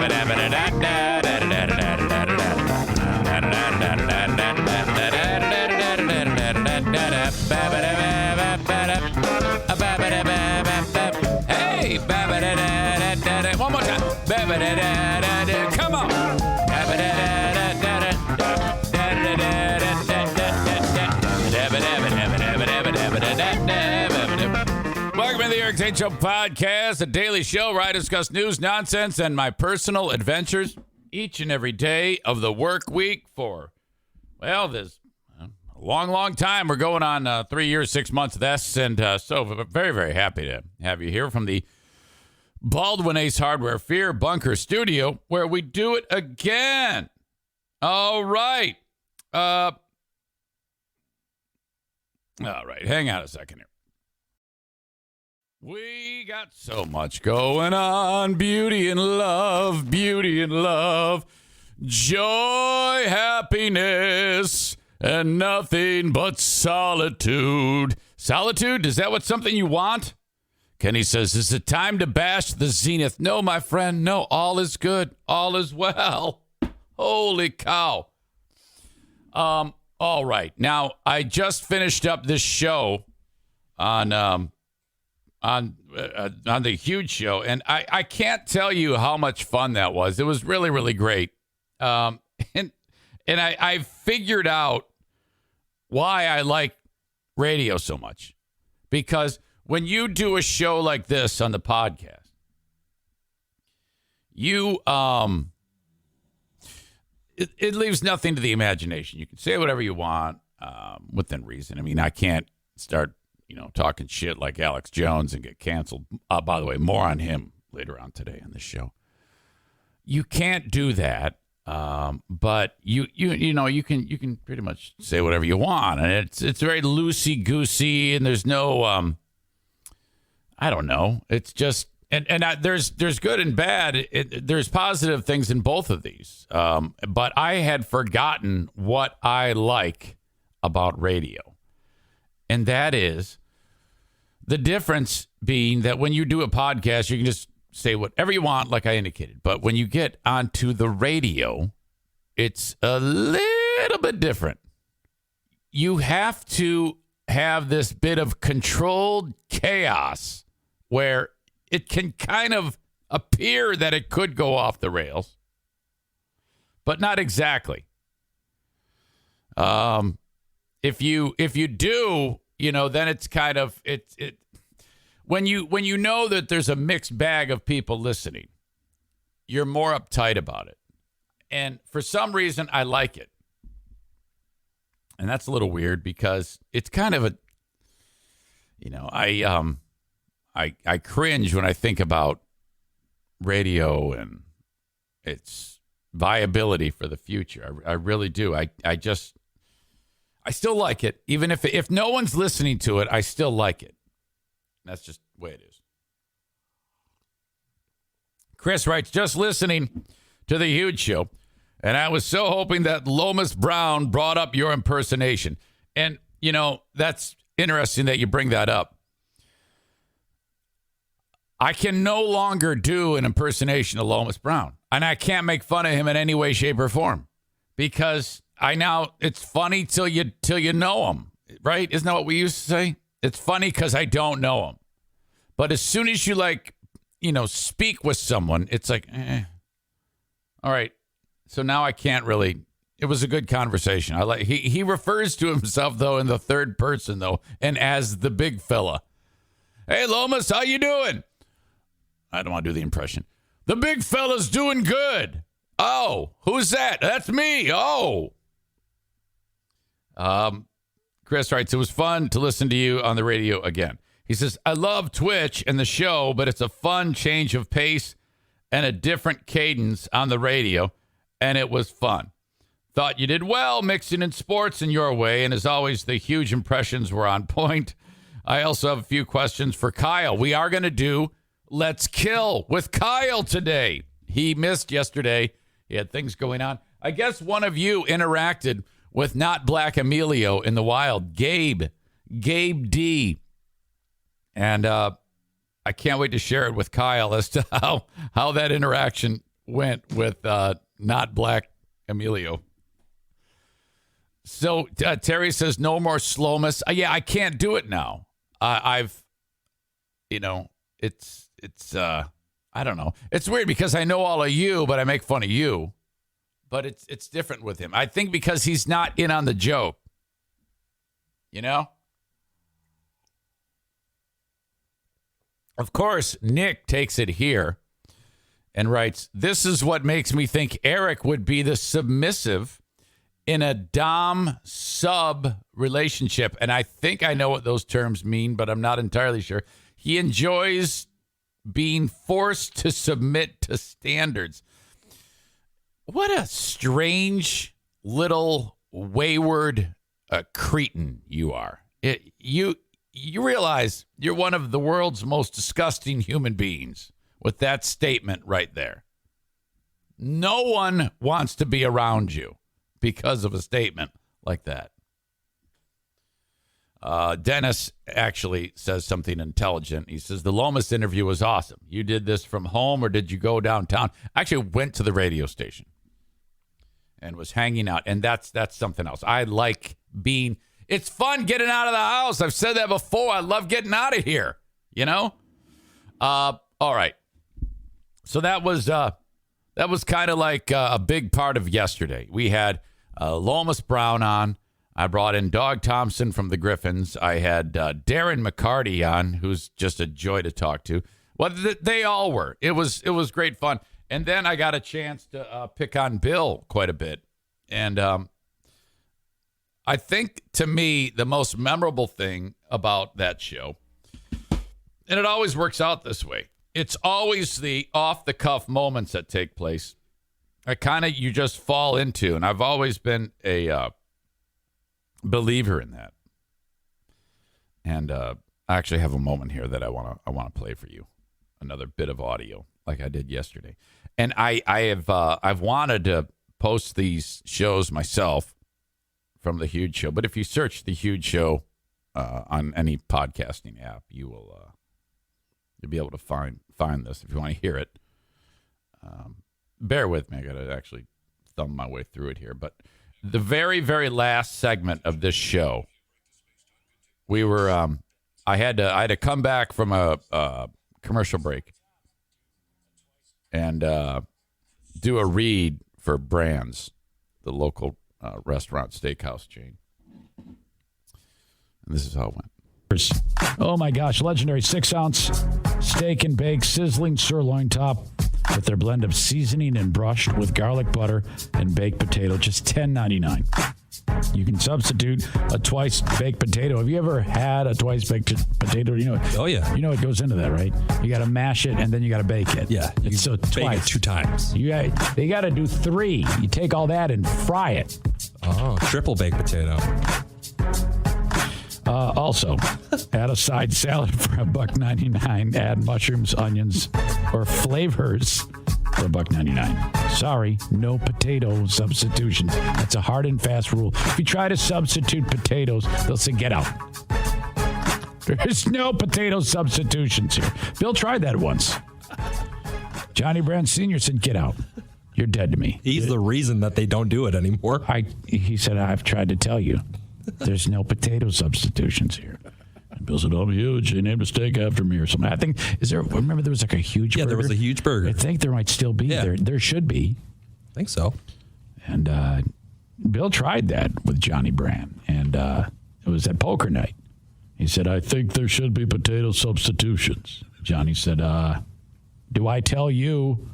Hey, one more time. Come on. Welcome to the Eric Zane Show podcast, a daily show where I discuss news, nonsense, and my personal adventures each and every day of the work week for, well, this a long time. We're going on 3 years, 6 months of this, and so very, very happy to have you here from the Baldwin Ace Hardware Fear Bunker Studio, where we do it again. All right. All right, hang on a second here. We got so much going on. Beauty and love, joy, happiness, and nothing but solitude. Solitude? Is that something you want? Kenny says, is it time to bash the zenith? No, my friend, no. All is good. All is well. Holy cow. All right. Now, I just finished up this show on the huge show, and I can't tell you how much fun that was. It was really, really great. And I figured out why I like radio so much. Because when you do a show like this on the podcast, you it leaves nothing to the imagination. You can say whatever you want within reason. I mean, I can't start talking shit like Alex Jones and get canceled. By the way, more on him later on today on the show. You can't do that, but you can pretty much say whatever you want, and it's very loosey goosey, and there's no I don't know. It's just there's good and bad. There's positive things in both of these, but I had forgotten what I like about radio. And that is the difference being that when you do a podcast, you can just say whatever you want, like I indicated. But when you get onto the radio, it's a little bit different. You have to have this bit of controlled chaos where it can kind of appear that it could go off the rails, but not exactly. If you do, then it's kind of it when you know that there's a mixed bag of people listening, you're more uptight about it. And for some reason I like it. And that's a little weird because it's kind of I cringe when I think about radio and its viability for the future. I really do. I still like it. Even if no one's listening to it, I still like it. That's just the way it is. Chris writes, just listening to the huge show, and I was so hoping that Lomas Brown brought up your impersonation. And, that's interesting that you bring that up. I can no longer do an impersonation of Lomas Brown, and I can't make fun of him in any way, shape, or form because it's funny till you know him, right? Isn't that what we used to say? It's funny because I don't know him. But as soon as you speak with someone, it's like, all right. So now I can't really. It was a good conversation. He refers to himself though in the third person though, and as the big fella. Hey Lomas, how you doing? I don't want to do the impression. The big fella's doing good. Oh, who's that? That's me. Oh. Chris writes, it was fun to listen to you on the radio again. He says, I love Twitch and the show, but it's a fun change of pace and a different cadence on the radio, and it was fun. Thought you did well mixing in sports in your way, and as always, the huge impressions were on point. I also have a few questions for Kyle. We are going to do Let's Kill with Kyle today. He missed yesterday. He had things going on. I guess one of you interacted with not Black Emilio in the wild, Gabe D. And I can't wait to share it with Kyle as to how that interaction went with not Black Emilio. So Terry says no more slowness. Yeah, I can't do it now. I've, it's I don't know. It's weird because I know all of you, but I make fun of you. But it's different with him. I think because he's not in on the joke. Of course, Nick takes it here and writes, "This is what makes me think Eric would be the submissive in a dom-sub relationship." And I think I know what those terms mean, but I'm not entirely sure. He enjoys being forced to submit to standards. What a strange little wayward cretin you are. You realize you're one of the world's most disgusting human beings with that statement right there. No one wants to be around you because of a statement like that. Dennis actually says something intelligent. He says, the Lomas interview was awesome. You did this from home or did you go downtown? I actually went to the radio station and was hanging out. And that's something else. I like being, it's fun getting out of the house. I've said that before. I love getting out of here, All right. So that was kind of like a big part of yesterday. We had Lomas Brown on. I brought in Dog Thompson from the Griffins. I had Darren McCarty on, who's just a joy to talk to. Well, they all were. It was great fun. And then I got a chance to pick on Bill quite a bit. And I think, to me, the most memorable thing about that show, and it always works out this way, it's always the off-the-cuff moments that take place. You just fall into, and I've always been a believer in that. And I actually have a moment here that I want to play for you, another bit of audio like I did yesterday. And I've wanted to post these shows myself from The Huge Show, but if you search The Huge Show on any podcasting app, you'll be able to find this if you want to hear it. Bear with me. I got to actually thumb my way through it here. But the very, very last segment of this show, we were I had to come back from a commercial break and do a read for Brands, the local restaurant steakhouse chain. And this is how it went. Oh my gosh, legendary 6-ounce steak and bake, sizzling sirloin top with their blend of seasoning and brushed with garlic butter and baked potato, just $10.99. You can substitute a twice baked potato. Have you ever had a twice baked potato? Oh yeah. You know what goes into that, right? You got to mash it and then you got to bake it. Yeah. It's so bake twice. It 2 times. They got to do 3. You take all that and fry it. Oh, triple baked potato. Also, add a side salad for $1.99. Add mushrooms, onions, or flavors for $1.99. Sorry, no potato substitutions. That's a hard and fast rule. If you try to substitute potatoes, they'll say, get out. There's no potato substitutions here. Bill tried that once. Johnny Brand Sr. said, get out. You're dead to me. He's the reason that they don't do it anymore. He said, I've tried to tell you. There's no potato substitutions here. And Bill said, I'm huge. They named a steak after me or something. I think, remember there was like a huge burger? Yeah, there was a huge burger. I think there might still be. Yeah. There should be. I think so. And Bill tried that with Johnny Brand. And it was at poker night. He said, I think there should be potato substitutions. Johnny said, do I tell you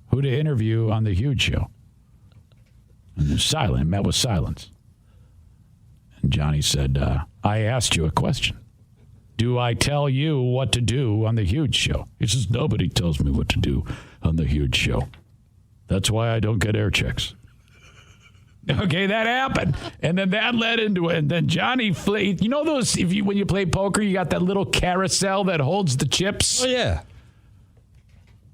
who to interview on The Huge Show? And there's silent. Met with silence. And Johnny said, I asked you a question. Do I tell you what to do on The Huge Show? He says, nobody tells me what to do on The Huge Show. That's why I don't get air checks. Okay, that happened. And then that led into it. And then Johnny, you know those, when you play poker, you got that little carousel that holds the chips? Oh, yeah.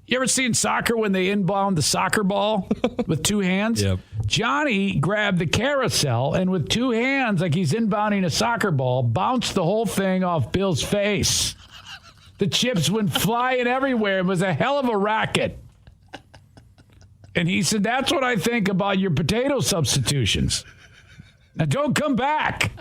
You ever seen soccer when they inbound the soccer ball with 2 hands? Yep. Johnny grabbed the carousel and with 2 hands, like he's inbounding a soccer ball, bounced the whole thing off Bill's face. The chips went flying everywhere. It was a hell of a racket. And he said, that's what I think about your potato substitutions. Now, don't come back.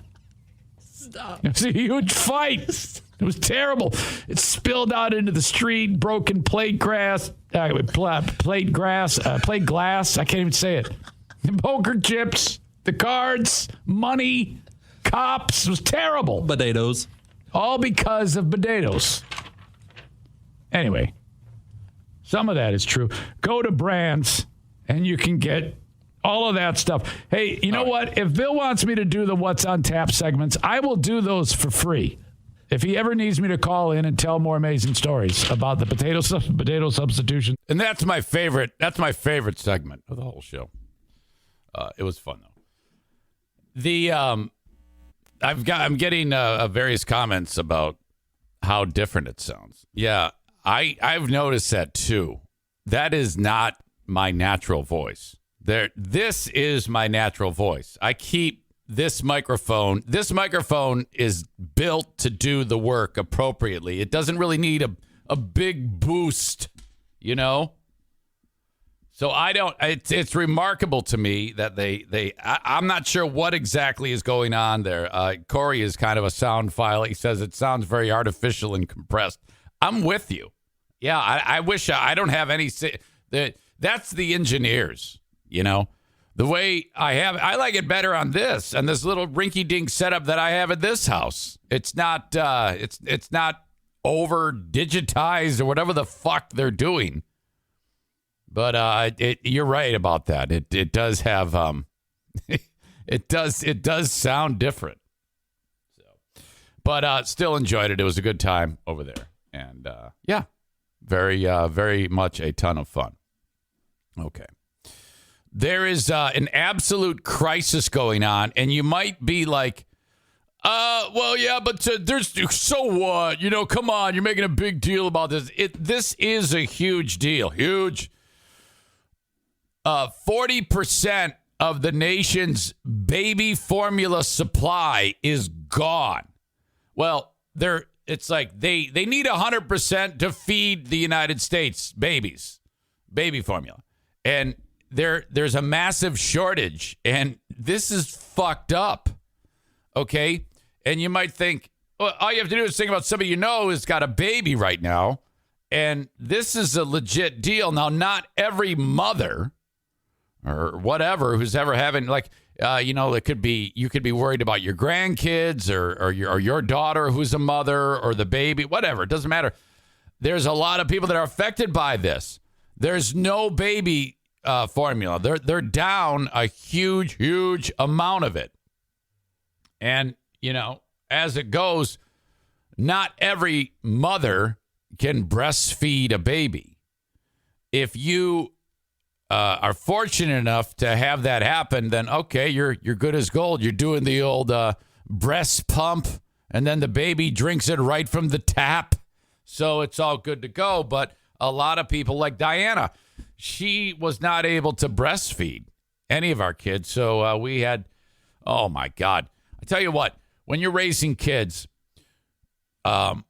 Stop. It was a huge fight. It was terrible. It spilled out into the street, broken plate glass. Plate glass. I can't even say it. The poker chips, the cards, money, cops. It was terrible. Potatoes. All because of potatoes. Anyway, some of that is true. Go to Brands, and you can get all of that stuff. Hey, you know what? If Bill wants me to do the What's on Tap segments, I will do those for free. If he ever needs me to call in and tell more amazing stories about the potato substitution. And that's my favorite. That's my favorite segment of the whole show. It was fun though. I'm getting various comments about how different it sounds. Yeah, I've noticed that too. That is not my natural voice. This is my natural voice. I keep this microphone. This microphone is built to do the work appropriately. It doesn't really need a big boost, you know? So I don't, it's remarkable to me that I'm not sure what exactly is going on there. Corey is kind of a sound file. He says it sounds very artificial and compressed. I'm with you. Yeah, I wish I don't have any, that's the engineers, you know? The way I like it better on this little rinky-dink setup that I have at this house. It's not, it's not over digitized or whatever the fuck they're doing. But you're right about that. It does have it does sound different. So, but still enjoyed it. It was a good time over there, and yeah, very much a ton of fun. Okay, there is an absolute crisis going on, and you might be like, well, yeah, but there's so what? You know, come on, you're making a big deal about this. This is a huge deal, huge. 40% of the nation's baby formula supply is gone. Well, it's like they need 100% to feed the United States babies, baby formula. And there's a massive shortage, and this is fucked up. Okay? And you might think, well, all you have to do is think about somebody you know who's got a baby right now, and this is a legit deal. Now, not every mother or whatever who's ever having, like, it could be, you could be worried about your grandkids or your daughter who's a mother or the baby, whatever. It doesn't matter. There's a lot of people that are affected by this. There's no baby formula. They're down a huge amount of it. And, as it goes, not every mother can breastfeed a baby. If you are fortunate enough to have that happen, then okay, you're good as gold. You're doing the old breast pump, and then the baby drinks it right from the tap, so it's all good to go. But a lot of people, like Diana, she was not able to breastfeed any of our kids, so we had, oh my God. I tell you what, when you're raising kids, the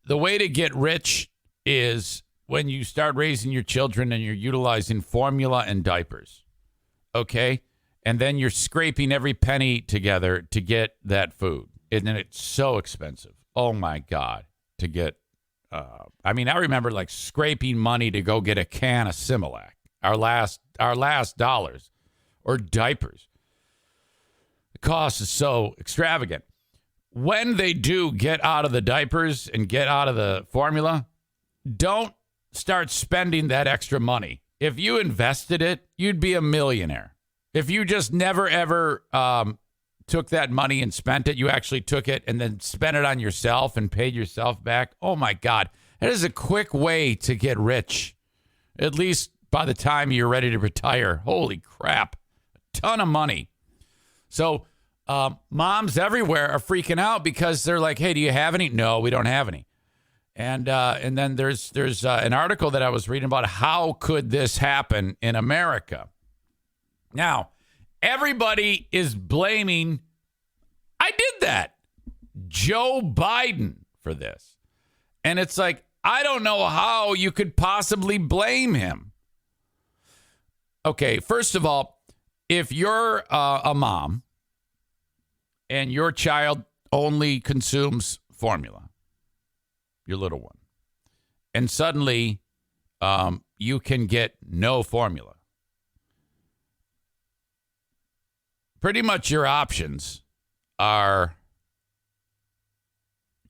way to get rich is when you start raising your children and you're utilizing formula and diapers, okay? And then you're scraping every penny together to get that food. And then it's so expensive. Oh, my God, to get, I remember like scraping money to go get a can of Similac, our last dollars, or diapers. The cost is so extravagant. When they do get out of the diapers and get out of the formula, don't start spending that extra money. If you invested it, you'd be a millionaire. If you just never, ever took that money and spent it, you actually took it and then spent it on yourself and paid yourself back. Oh, my God. That is a quick way to get rich, at least by the time you're ready to retire. Holy crap. A ton of money. So moms everywhere are freaking out because they're like, hey, do you have any? No, we don't have any. And then there's an article that I was reading about how could this happen in America. Now, everybody is blaming, I did that, Joe Biden for this. And it's like, I don't know how you could possibly blame him. Okay, first of all, if you're a mom and your child only consumes formula, your little one, and suddenly you can get no formula, pretty much your options are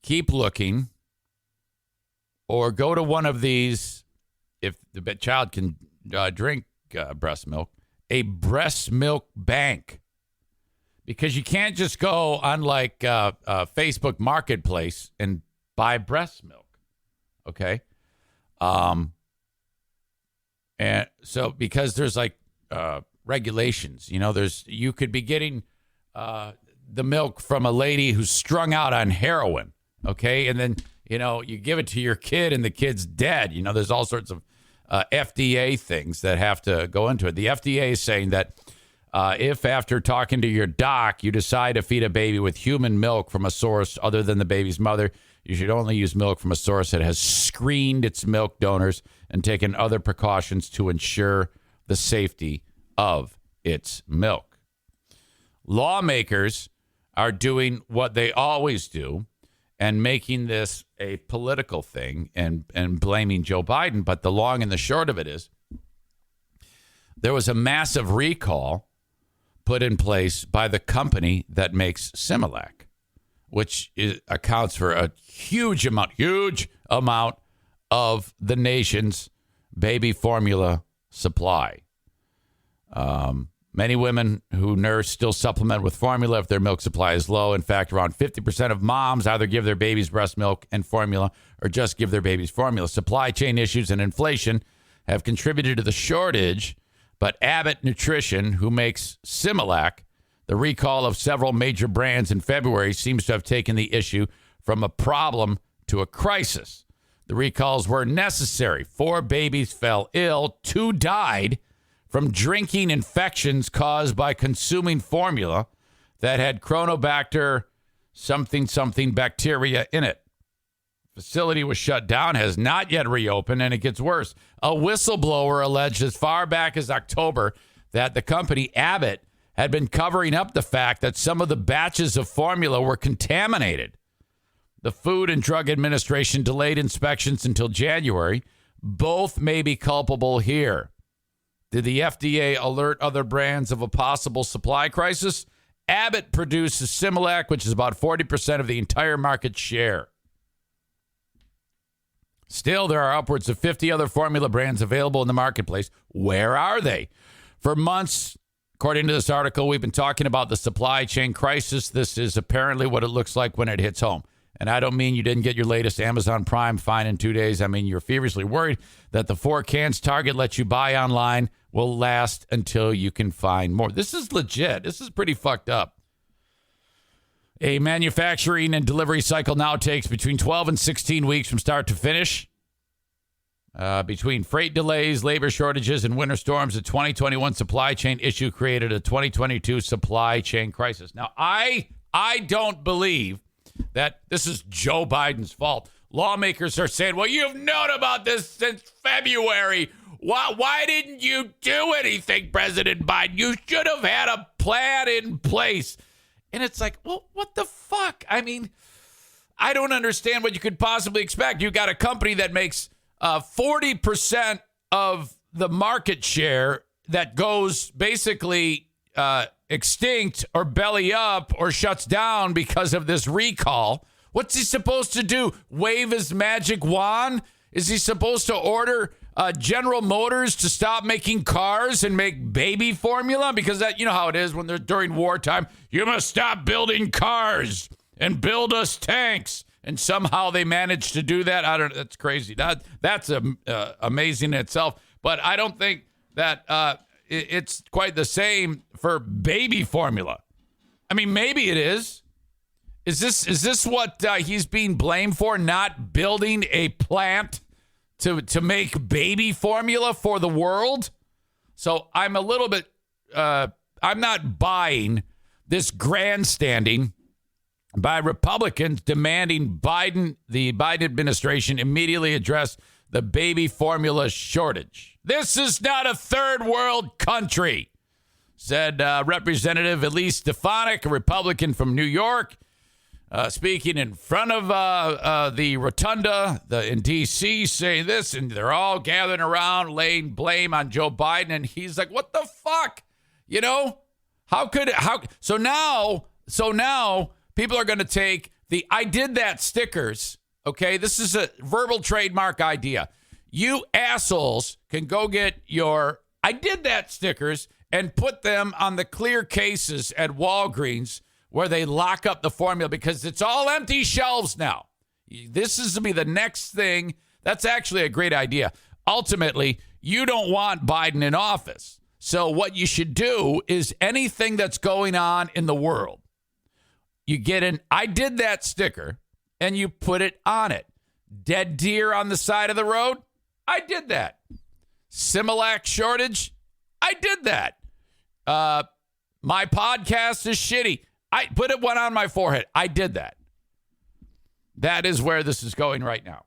keep looking or go to one of these, if the child can drink breast milk, a breast milk bank. Because you can't just go on like Facebook Marketplace and buy breast milk. Okay? And so because there's like regulations, you could be getting the milk from a lady who's strung out on heroin. Okay? And then, you give it to your kid and the kid's dead. There's all sorts of FDA things that have to go into it. The FDA is saying that if after talking to your doc, you decide to feed a baby with human milk from a source other than the baby's mother, you should only use milk from a source that has screened its milk donors and taken other precautions to ensure the safety of its milk. Lawmakers are doing what they always do and making this a political thing and blaming Joe Biden. But the long and the short of it is there was a massive recall put in place by the company that makes Similac, which accounts for a huge amount of the nation's baby formula supply. Many women who nurse still supplement with formula if their milk supply is low. In fact, around 50% of moms either give their babies breast milk and formula or just give their babies formula. Supply chain issues and inflation have contributed to the shortage, but Abbott Nutrition, who makes Similac, the recall of several major brands in February, seems to have taken the issue from a problem to a crisis. The recalls were necessary. 4 babies fell ill, 2 died from drinking infections caused by consuming formula that had Chronobacter something bacteria in it. Facility was shut down, has not yet reopened, and it gets worse. A whistleblower alleged as far back as October that the company Abbott had been covering up the fact that some of the batches of formula were contaminated. The Food and Drug Administration delayed inspections until January. Both may be culpable here. Did the FDA alert other brands of a possible supply crisis? Abbott produces Similac, which is about 40% of the entire market share. Still, there are upwards of 50 other formula brands available in the marketplace. Where are they? For months, according to this article, we've been talking about the supply chain crisis. This is apparently what it looks like when it hits home. And I don't mean you didn't get your latest Amazon Prime fine in 2 days. I mean you're feverishly worried that the 4 cans Target lets you buy online will last until you can find more. This is legit. This is pretty fucked up. A manufacturing and delivery cycle now takes between 12 and 16 weeks from start to finish. Between freight delays, labor shortages, and winter storms, the 2021 supply chain issue created a 2022 supply chain crisis. Now, I don't believe that this is Joe Biden's fault. Lawmakers are saying, well, you've known about this since February. Why didn't you do anything, President Biden? You should have had a plan in place. And it's like, well, what the fuck? I mean, I don't understand what you could possibly expect. You got a company that makes 40% of the market share that goes basically extinct or belly up or shuts down because of this recall. What's he supposed to do? Wave his magic wand? Is he supposed to order General Motors to stop making cars and make baby formula? Because that, you know how it is when they're during wartime. You must stop building cars and build us tanks. And somehow they managed to do that. I don't. That's crazy. That's amazing in itself. But I don't think that it's quite the same for baby formula. I mean, maybe it is. Is this what he's being blamed for? Not building a plant to make baby formula for the world? So I'm a little bit. I'm not buying this grandstanding by Republicans demanding the Biden administration immediately address the baby formula shortage. This is not a third world country, said Representative Elise Stefanik, a Republican from New York, speaking in front of the rotunda in D.C., saying this, and they're all gathering around, laying blame on Joe Biden, and he's like, what the fuck? You know? So now people are going to take the I did that stickers, okay? This is a verbal trademark idea. You assholes can go get your I did that stickers and put them on the clear cases at Walgreens where they lock up the formula because it's all empty shelves now. This is to be the next thing. That's actually a great idea. Ultimately, you don't want Biden in office. So what you should do is anything that's going on in the world, you get an I did that sticker and you put it on it. Dead deer on the side of the road? I did that. Similac shortage? I did that. My podcast is shitty. I put one on my forehead. I did that. That is where this is going right now.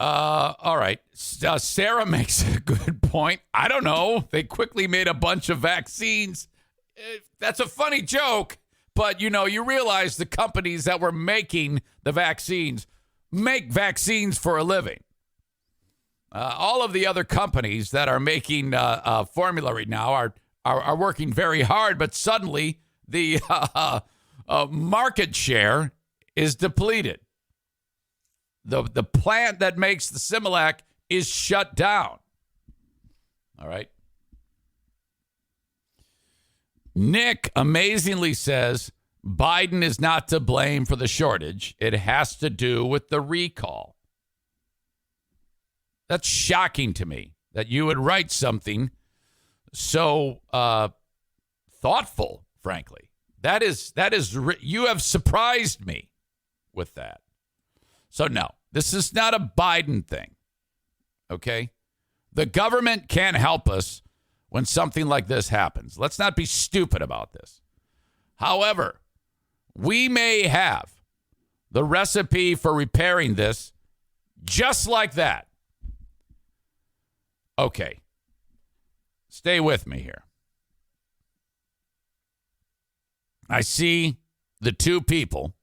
All right. Sarah makes a good point. I don't know. They quickly made a bunch of vaccines. That's a funny joke, but you realize the companies that were making the vaccines make vaccines for a living. All of the other companies that are making formula right now are working very hard, but suddenly the market share is depleted. The plant that makes the Similac is shut down. All right. Nick amazingly says Biden is not to blame for the shortage. It has to do with the recall. That's shocking to me that you would write something so thoughtful, frankly. That is you have surprised me with that. So no, this is not a Biden thing. Okay? The government can't help us when something like this happens. Let's not be stupid about this. However, we may have the recipe for repairing this just like that. Okay. Stay with me here. I see the two people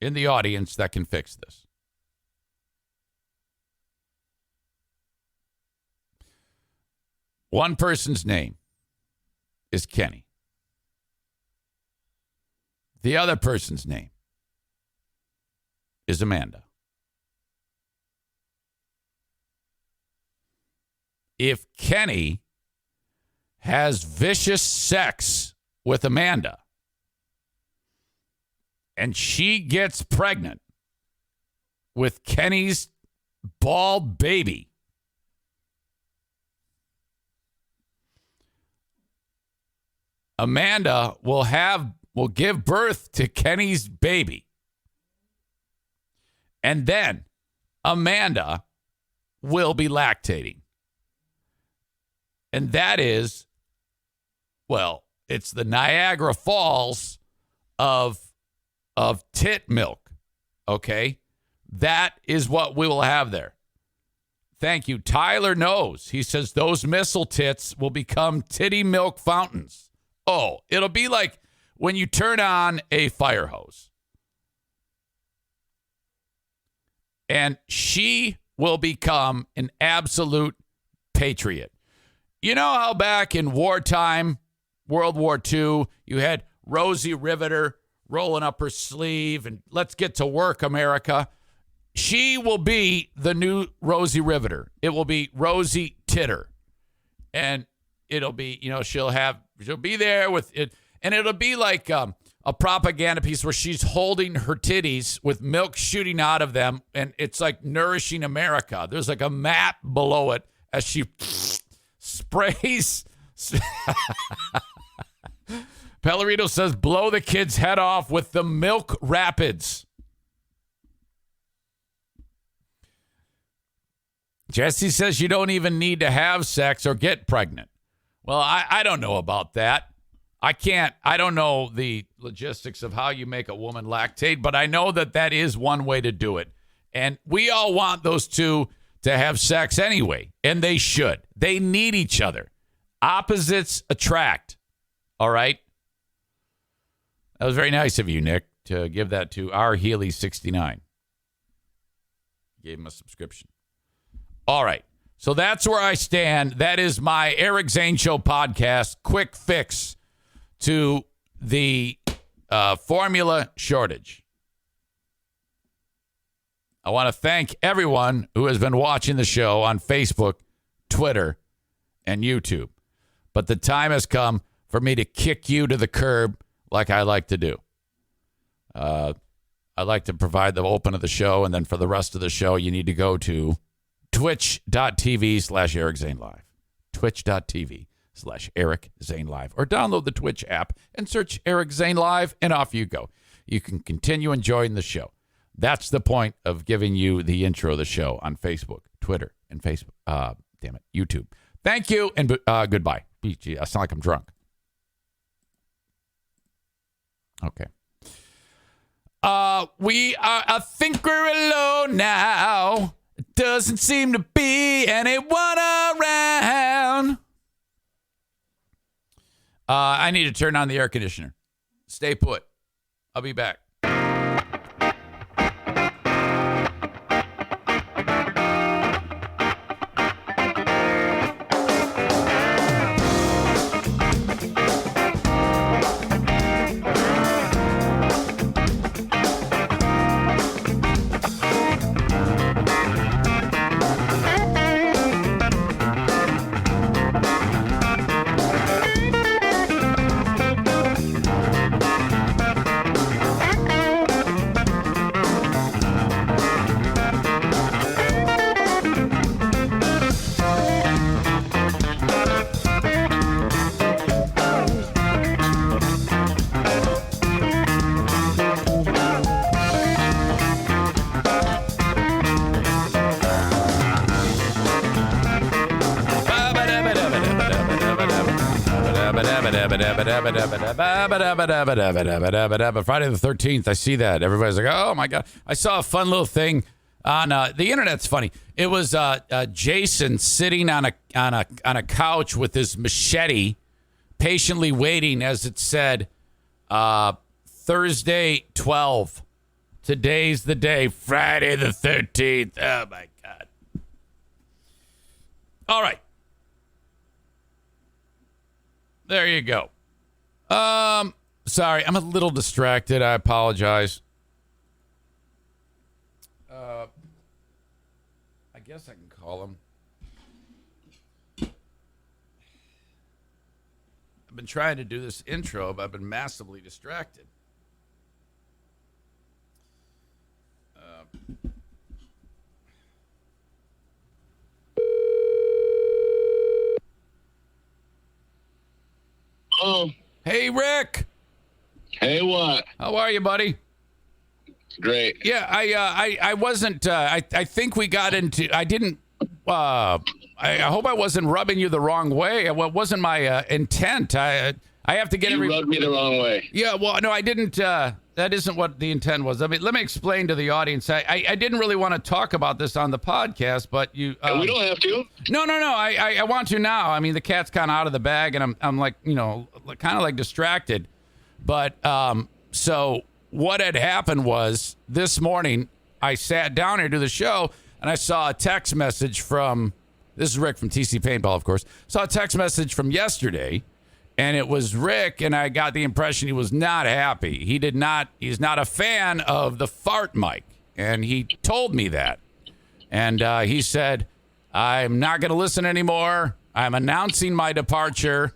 in the audience that can fix this. One person's name is Kenny. The other person's name is Amanda. If Kenny has vicious sex with Amanda and she gets pregnant with Kenny's bald baby, Amanda will give birth to Kenny's baby. And then Amanda will be lactating. And that is, well, it's the Niagara Falls of tit milk. Okay? That is what we will have there. Thank you. Tyler knows. He says those missile tits will become titty milk fountains. Oh, it'll be like when you turn on a fire hose. And she will become an absolute patriot. You know how back in wartime, World War II, you had Rosie Riveter rolling up her sleeve and let's get to work, America. She will be the new Rosie Riveter. It will be Rosie Titter. And it'll be, she'll be there with it. And it'll be like a propaganda piece where she's holding her titties with milk shooting out of them. And it's like nourishing America. There's like a map below it as she sprays. Pellerito says, blow the kid's head off with the milk rapids. Jesse says you don't even need to have sex or get pregnant. Well, I don't know about that. I don't know the logistics of how you make a woman lactate, but I know that is one way to do it. And we all want those two to have sex anyway, and they should. They need each other. Opposites attract. All right? That was very nice of you, Nick, to give that to our Healy 69. Gave him a subscription. All right. So that's where I stand. That is my Eric Zane Show podcast. Quick fix to the formula shortage. I want to thank everyone who has been watching the show on Facebook, Twitter, and YouTube. But the time has come for me to kick you to the curb like I like to do. I like to provide the open of the show, and then for the rest of the show, you need to go to twitch.tv/Eric Zane Live. Twitch.tv/Eric Zane Live. Or download the Twitch app and search Eric Zane Live, and off you go. You can continue enjoying the show. That's the point of giving you the intro of the show on Facebook, Twitter, and YouTube. Thank you, and goodbye. Gee, I sound like I'm drunk. Okay. I think we're alone now. It doesn't seem to be anyone around. I need to turn on the air conditioner. Stay put. I'll be back. Friday the 13th, I see that. Everybody's like, oh, my God. I saw a fun little thing on the internet's funny. It was Jason sitting on a couch with his machete, patiently waiting, as it said, Thursday 12. Today's the day, Friday the 13th. Oh, my God. All right. There you go. Sorry, I'm a little distracted. I apologize. I guess I can call him. I've been trying to do this intro, but I've been massively distracted. Oh. Hey, Rick. Hey, what? How are you, buddy? Great. Yeah, I wasn't. I think we got into. I didn't. I hope I wasn't rubbing you the wrong way. It wasn't my intent. I have to get you rubbed me the wrong way. Yeah. Well, no, I didn't. That isn't what the intent was. I mean, let me explain to the audience. I didn't really want to talk about this on the podcast, but you. And we don't have to. No. I want to now. I mean, the cat's kind of out of the bag, and I'm like, kind of like distracted. But so what had happened was this morning I sat down here to the show and I saw a text message from, this is Rick from TC Paintball, of course, saw a text message from yesterday, and it was Rick, and I got the impression he was not happy. He's not a fan of the fart mic, and he told me that. And he said, I'm not going to listen anymore. I'm announcing my departure.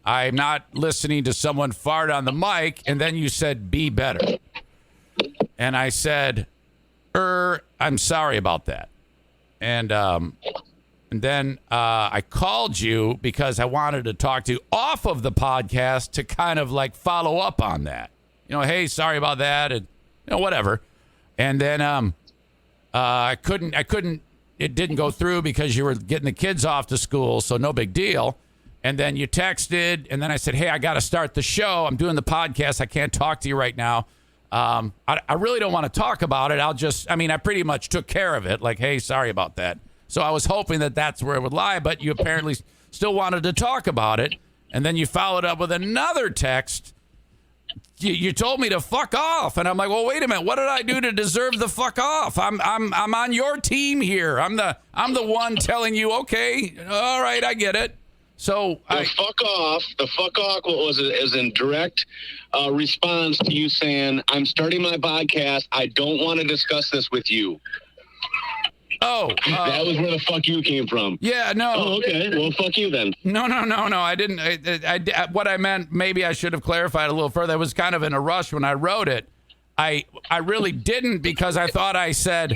I'm not listening to someone fart on the mic. And then you said, be better. And I said, I'm sorry about that. And then I called you because I wanted to talk to you off of the podcast to kind of like follow up on that. Hey, sorry about that. And, whatever. And then I couldn't, it didn't go through because you were getting the kids off to school. So no big deal. And then you texted, and then I said, hey, I got to start the show. I'm doing the podcast. I can't talk to you right now. I really don't want to talk about it. I pretty much took care of it. Like, hey, sorry about that. So I was hoping that that's where it would lie, but you apparently still wanted to talk about it. And then you followed up with another text. You told me to fuck off. And I'm like, well, wait a minute. What did I do to deserve the fuck off? I'm on your team here. I'm the one telling you, okay, all right, I get it. So the fuck off is in direct response to you saying, I'm starting my podcast. I don't want to discuss this with you. Oh. That was where the fuck you came from. Yeah, no. Oh, okay. Well, fuck you then. No. I didn't. What I meant, maybe I should have clarified a little further. I was kind of in a rush when I wrote it. I really didn't, because I thought I said,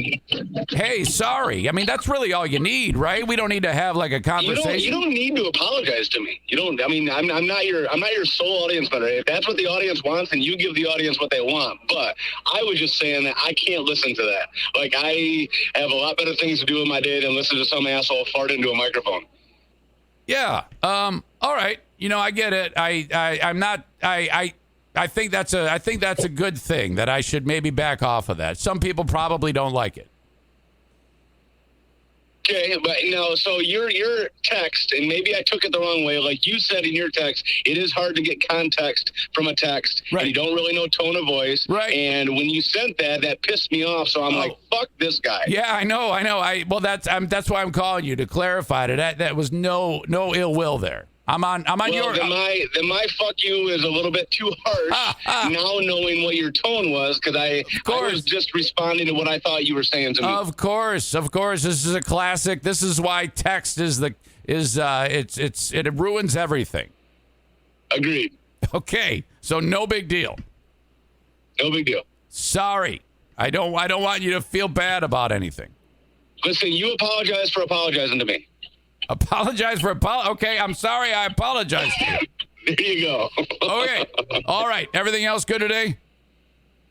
hey, sorry. I mean, that's really all you need, right? We don't need to have like a conversation. You don't need to apologize to me. You don't. I mean, I'm not your sole audience member. If that's what the audience wants, then you give the audience what they want. But I was just saying that I can't listen to that. Like, I have a lot better things to do in my day than listen to some asshole fart into a microphone. Yeah. All right. I get it. I'm not. I think that's a good thing, that I should maybe back off of that. Some people probably don't like it. Okay, but so your text, and maybe I took it the wrong way. Like you said in your text, it is hard to get context from a text. Right. And you don't really know tone of voice. Right. And when you sent that pissed me off. So I'm like, fuck this guy. Yeah, I know. That's why I'm calling you, to clarify it. That was no ill will there. I'm on your. Then my fuck you is a little bit too harsh. Now knowing what your tone was, because I was just responding to what I thought you were saying to me. Of course. This is a classic. This is why text it ruins everything. Agreed. Okay, so no big deal. No big deal. Sorry, I don't want you to feel bad about anything. Listen, you apologize for apologizing to me. Apologize for okay, I'm sorry, I apologize to you. There you go. Okay. All right. Everything else good today?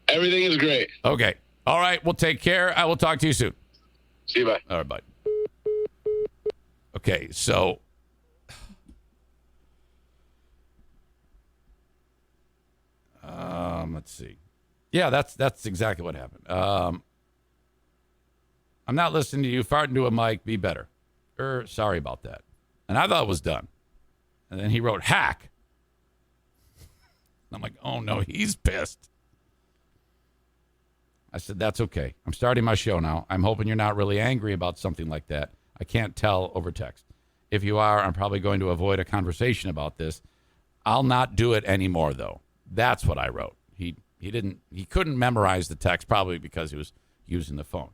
Everything is great. Okay. All right. We'll take care. I will talk to you soon. See you, bye. All right, bye. Okay, so let's see. Yeah, that's exactly what happened. I'm not listening to you. Fart into a mic. Be better. Sorry about that. And I thought it was done. And then he wrote hack. I'm like, oh no, he's pissed. I said, that's okay. I'm starting my show now. I'm hoping you're not really angry about something like that. I can't tell over text. If you are, I'm probably going to avoid a conversation about this. I'll not do it anymore, though. That's what I wrote. He couldn't memorize the text, probably because he was using the phone.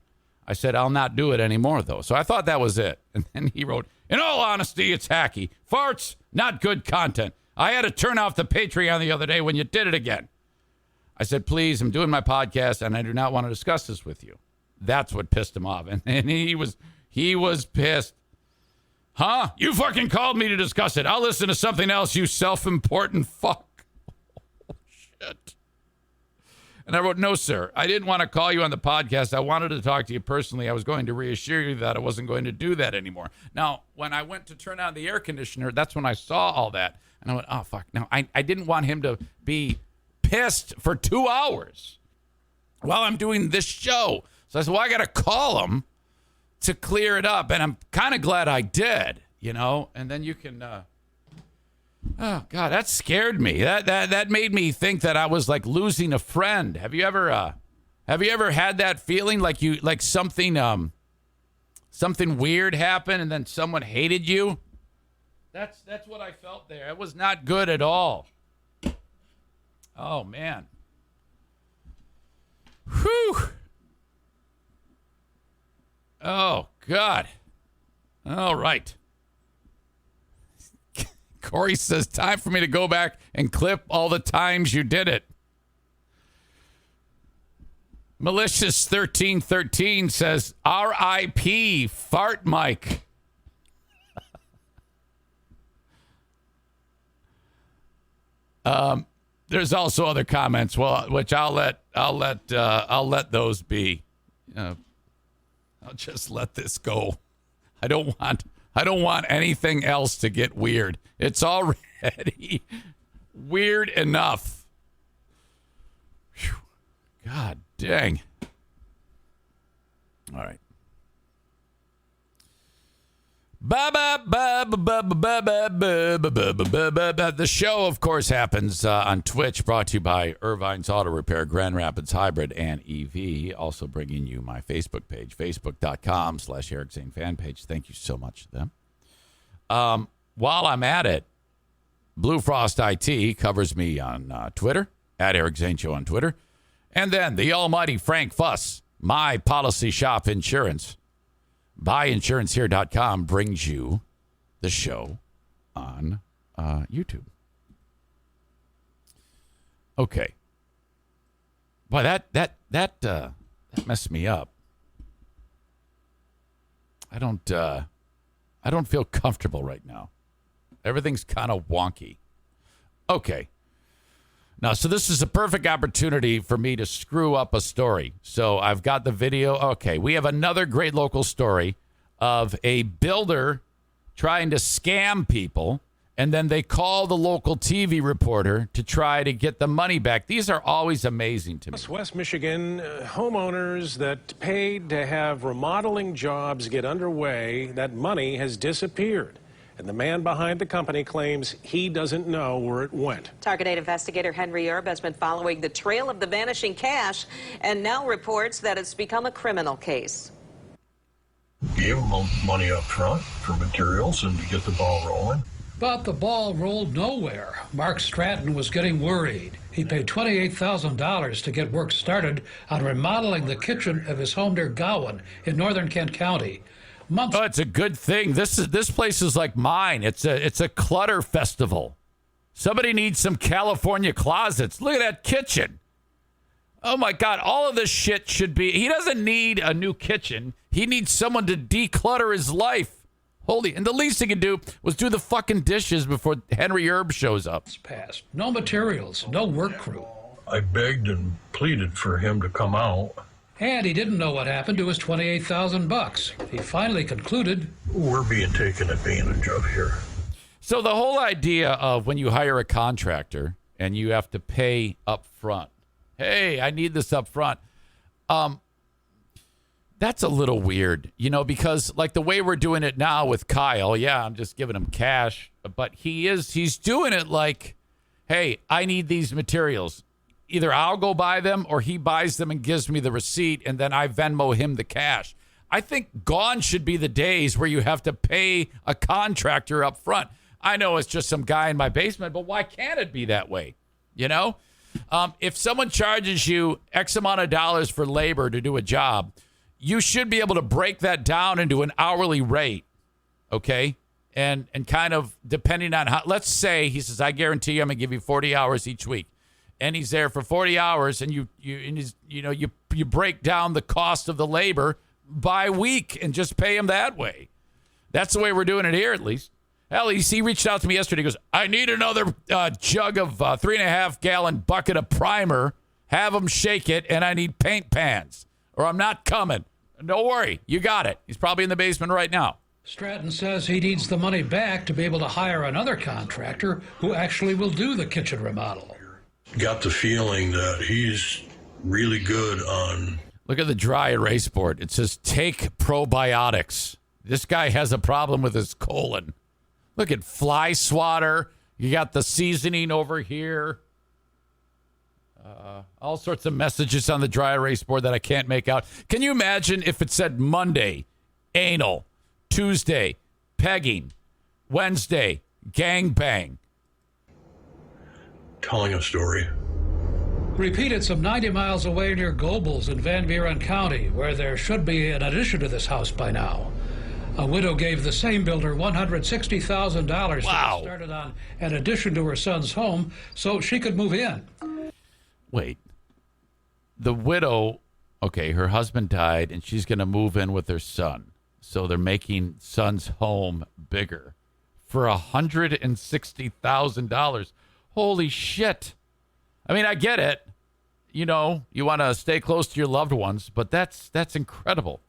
I said, I'll not do it anymore, though. So I thought that was it. And then he wrote, in all honesty, it's hacky. Farts, not good content. I had to turn off the Patreon the other day when you did it again. I said, please, I'm doing my podcast, and I do not want to discuss this with you. That's what pissed him off. And he was pissed. Huh? You fucking called me to discuss it. I'll listen to something else, you self-important fuck. Oh, shit. And I wrote, no, sir. I didn't want to call you on the podcast. I wanted to talk to you personally. I was going to reassure you that I wasn't going to do that anymore. Now, when I went to turn on the air conditioner, that's when I saw all that. And I went, oh, fuck. Now, I didn't want him to be pissed for 2 hours while I'm doing this show. So I said, well, I got to call him to clear it up. And I'm kind of glad I did, and then you can, oh God, that scared me. That made me think that I was like losing a friend. Have you ever had that feeling like something weird happened and then someone hated you? That's what I felt there. It was not good at all. Oh man. Whew. Oh God. All right. Corey says, time for me to go back and clip all the times you did it. Malicious 1313 says, R.I.P. Fart Mike. There's also other comments, which I'll let those be. I'll just let this go. I don't want I don't want anything else to get weird. It's already weird enough. Whew. God dang. All right. The show, of course, happens on Twitch, brought to you by Irvine's Auto Repair, Grand Rapids Hybrid, and EV. Also bringing you my Facebook page, facebook.com/Eric Zane fan page. Thank you so much to them. While I'm at it, Blue Frost IT covers me on Twitter, at Eric Zane Show on Twitter. And then the almighty Frank Fuss, My Policy Shop Insurance. BuyInsuranceHere.com brings you the show on YouTube. Okay. Boy, that messed me up. I don't feel comfortable right now. Everything's kind of wonky. Okay. Now, so this is a perfect opportunity for me to screw up a story. So I've got the video. Okay, we have another great local story of a builder trying to scam people, and then they call the local TV reporter to try to get the money back. These are always amazing to me. West Michigan homeowners that paid to have remodeling jobs get underway, that money has disappeared. And the man behind the company claims he doesn't know where it went. Target 8 investigator Henry Erb has been following the trail of the vanishing cash and now reports that it's become a criminal case. Gave them money up front for materials and to get the ball rolling. But the ball rolled nowhere. Mark Stratton was getting worried. He paid $28,000 to get work started on remodeling the kitchen of his home near Gowan in northern Kent County. Oh, it's a good thing. This place is like mine. It's a clutter festival. Somebody needs some California closets. Look at that kitchen. Oh my God, all of this shit should be. He doesn't need a new kitchen. He needs someone to declutter his life. Holy, and the least he could do was do the fucking dishes before Henry Erb shows up. It's passed. No materials, no work crew. I begged and pleaded for him to come out. And he didn't know what happened to his $28,000. He finally concluded, we're being taken advantage of here. So the whole idea of when you hire a contractor and you have to pay up front, hey, I need this up front, that's a little weird, because like the way we're doing it now with Kyle, yeah, I'm just giving him cash, but he's doing it like, hey, I need these materials. Either I'll go buy them or he buys them and gives me the receipt, and then I Venmo him the cash. I think gone should be the days where you have to pay a contractor up front. I know it's just some guy in my basement, but why can't it be that way? If someone charges you X amount of dollars for labor to do a job, you should be able to break that down into an hourly rate, okay? And kind of depending on how, let's say he says, I guarantee you I'm going to give you 40 hours each week. And he's there for 40 hours, and you break down the cost of the labor by week and just pay him that way. That's the way we're doing it here, at least. Hell, he reached out to me yesterday. He goes, I need another jug of 3.5-gallon bucket of primer. Have him shake it, and I need paint pans, or I'm not coming. Don't worry, you got it. He's probably in the basement right now. Stratton says he needs the money back to be able to hire another contractor who actually will do the kitchen remodel. Got the feeling that he's really good on... Look at the dry erase board. It says, take probiotics. This guy has a problem with his colon. Look at fly swatter. You got the seasoning over here. All sorts of messages on the dry erase board that I can't make out. Can you imagine if it said Monday, anal, Tuesday, pegging, Wednesday, gangbang? Telling a story. Repeated some 90 miles away near Gobles in Van Buren County, where there should be an addition to this house by now. A widow gave the same builder $160,000 to get started on an addition to her son's home so she could move in. Wait. The widow, okay, her husband died, and she's going to move in with her son. So they're making son's home bigger for $160,000. Holy shit. I mean, I get it. You want to stay close to your loved ones, but that's incredible.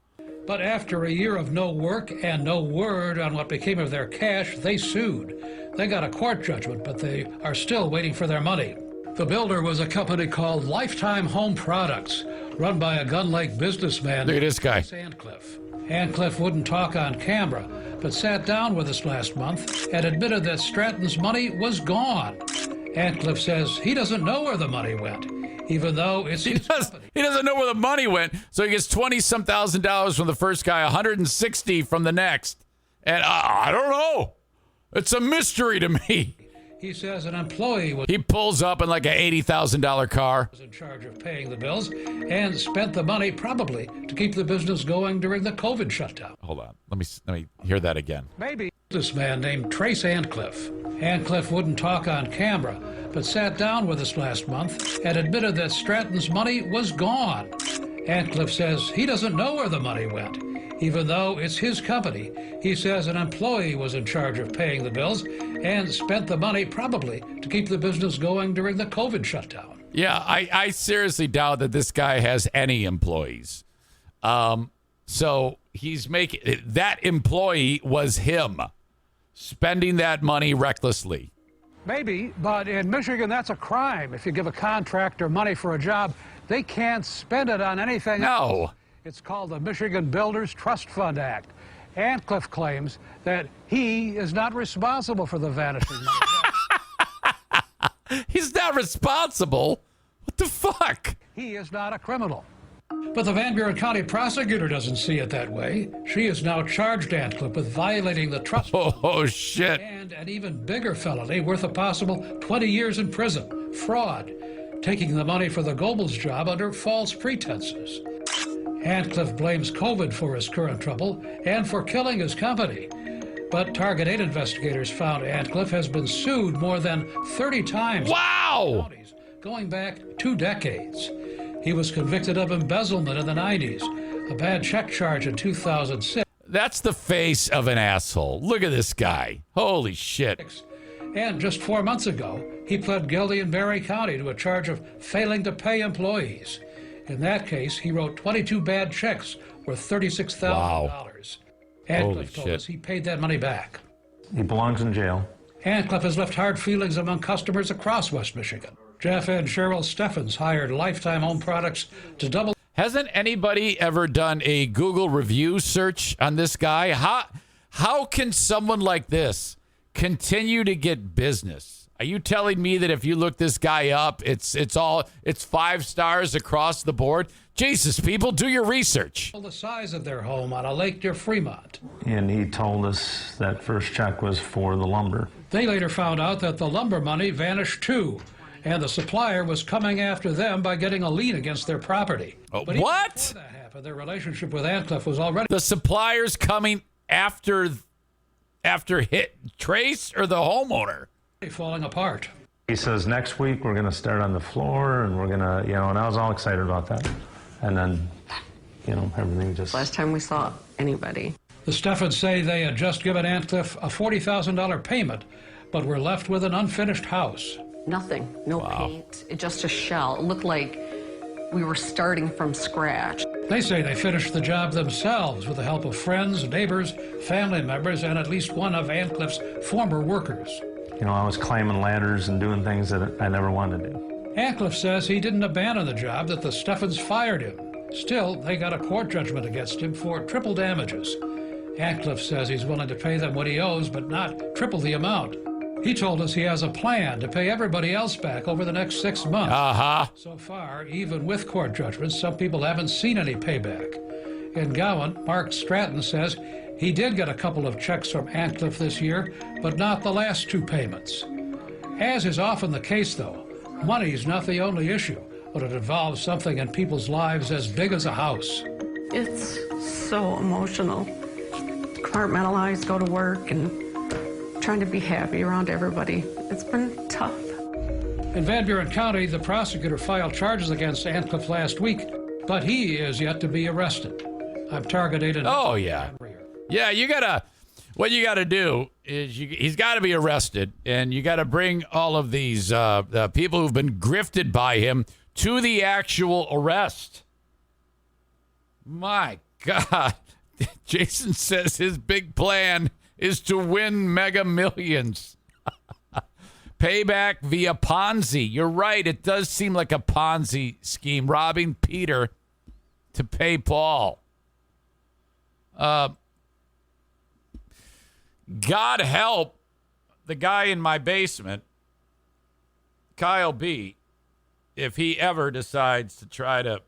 But after a year of no work and no word on what became of their cash, they sued. They got a court judgment, but they are still waiting for their money. The builder was a company called Lifetime Home Products, run by a Gun Lake businessman. Look at this guy. Sandcliffe. Handcliffe wouldn't talk on camera, but sat down with us last month and admitted that Stratton's money was gone. Handcliffe says he doesn't know where the money went, even though it's his company. He doesn't know where the money went, so he gets $20-some thousand from the first guy, $160 from the next. And I don't know. It's a mystery to me. He says an employee was He pulls up in like an $80,000 car. in charge of paying the bills and spent the money probably to keep the business going during the COVID shutdown. Hold on. Let me hear that again. Maybe this man named Trace Handcliffe. Handcliffe wouldn't talk on camera, but sat down with us last month and admitted that Stratton's money was gone. Handcliffe says he doesn't know where the money went, even though it's his company. He says an employee was in charge of paying the bills and spent the money probably to keep the business going during the COVID shutdown. Yeah, I seriously doubt that this guy has any employees. So he's making that employee was him spending that money recklessly. Maybe, but in Michigan, that's a crime. If you give a contractor money for a job, they can't spend it on anything else. No. It's called the Michigan Builders Trust Fund Act. Handcliffe claims that he is not responsible for the vanishing money. He's not responsible. What the fuck? He is not a criminal. But the Van Buren County prosecutor doesn't see it that way. She has now charged Handcliffe with violating the trust Oh, shit. and an even bigger felony worth a possible 20 years in prison. Fraud. Taking the money for the Goebbels job under false pretenses. Handcliffe blames COVID for his current trouble and for killing his company. But Target 8 investigators found Handcliffe has been sued more than 30 times. Wow. Counties, going back 2 decades. He was convicted of embezzlement in the 90s, a bad check charge in 2006. That's the face of an asshole. Look at this guy. Holy shit. And just 4 months ago, he pled guilty in Barry County to a charge of failing to pay employees. In that case, he wrote 22 bad checks worth $36,000. Wow. Handcliffe told shit. us he paid that money back. He belongs in jail. Handcliffe has left hard feelings among customers across West Michigan. Jeff and Cheryl Steffens hired Lifetime Home Products to double. Hasn't anybody ever done a Google review search on this guy? How can someone like this continue to get business? Are you telling me that if you look this guy up, it's 5 stars across the board? Jesus, people, do your research. The size of their home on a lake near Fremont. And he told us that first check was for the lumber. They later found out that the lumber money vanished too, and the supplier was coming after them by getting a lien against their property. Oh, But even what? before that happened, their relationship with Handcliffe was already The supplier's coming after hit Trace or the homeowner? falling apart. He says, next week we're going to start on the floor and we're going to, and I was all excited about that. And then, everything just... Last time we saw anybody. The Steffens say they had just given Handcliffe a $40,000 payment, but were left with an unfinished house. Nothing. No paint. Just a shell. It looked like we were starting from scratch. They say they finished the job themselves with the help of friends, neighbors, family members, and at least one of Handcliffe's former workers. I was climbing ladders and doing things that I never wanted to do. Handcliffe says he didn't abandon the job, that the Steffens fired him. Still, they got a court judgment against him for triple damages. Handcliffe says he's willing to pay them what he owes, but not triple the amount. He told us he has a plan to pay everybody else back over the next 6 months. Uh-huh. So far, even with court judgments, some people haven't seen any payback. In Gowan, Mark Stratton says he did get a couple of checks from Handcliffe this year, but not the last 2 payments. As is often the case, though, money is not the only issue when it involves something in people's lives as big as a house. It's so emotional. Compartmentalize, go to work, and trying to be happy around everybody. It's been tough. In Van Buren County, the prosecutor filed charges against Handcliffe last week, but he is yet to be arrested. I'm Target 8. Oh, yeah. Yeah, what you gotta do is he's got to be arrested, and you got to bring all of these the people who've been grifted by him to the actual arrest. My God. Jason says his big plan is to win Mega Millions. Payback via Ponzi. You're right. It does seem like a Ponzi scheme, robbing Peter to pay Paul. God help the guy in my basement, Kyle B., if he ever decides to try to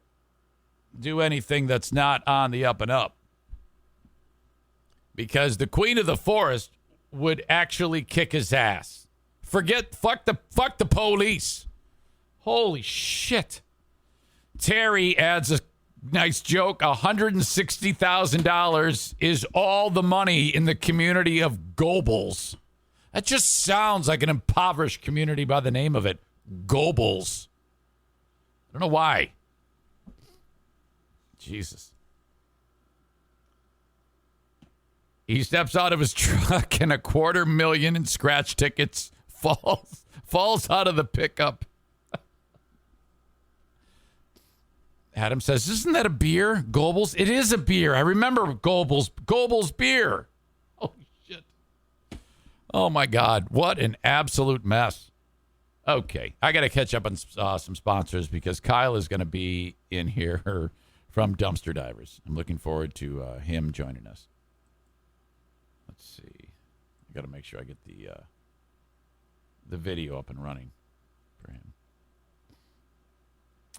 do anything that's not on the up and up. Because the queen of the forest would actually kick his ass. Fuck the police. Holy shit. Terry adds a nice joke. $160,000 is all the money in the community of Goebbels. That just sounds like an impoverished community by the name of it. Goebbels. I don't know why. Jesus. He steps out of his truck and $250,000 in scratch tickets falls out of the pickup. Adam says, isn't that a beer? Goebbels? It is a beer. I remember Goebbels. Goebbels beer. Holy shit. Oh, my God. What an absolute mess. Okay. I got to catch up on some sponsors because Kyle is going to be in here from Dumpster Divers. I'm looking forward to him joining us. Let's see. I got to make sure I get the video up and running for him.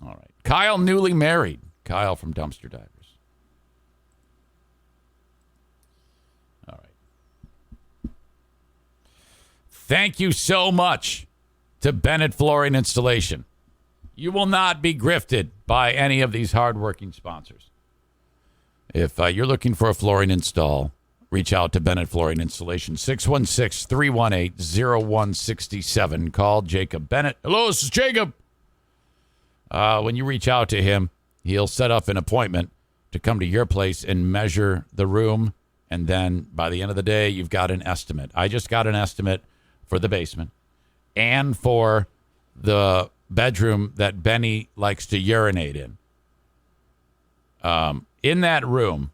All right. Kyle, newly married. Kyle from Dumpster Divers. All right. Thank you so much to Bennett Flooring Installation. You will not be grifted by any of these hardworking sponsors. If you're looking for a flooring install, reach out to Bennett Flooring Installation, 616-318-0167. Call Jacob Bennett. Hello, this is Jacob. When you reach out to him, he'll set up an appointment to come to your place and measure the room. And then by the end of the day, you've got an estimate. I just got an estimate for the basement and for the bedroom that Benny likes to urinate in. In that room,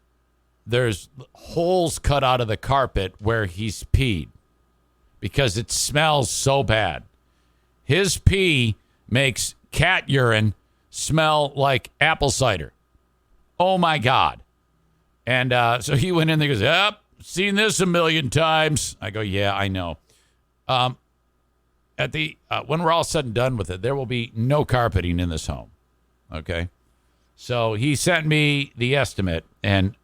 there's holes cut out of the carpet where he's peed because it smells so bad. His pee makes cat urine smell like apple cider. Oh, my God. And so he went in there and goes, yep, seen this a million times. I go, yeah, I know. At the when we're all said and done with it, there will be no carpeting in this home. Okay? So he sent me the estimate, and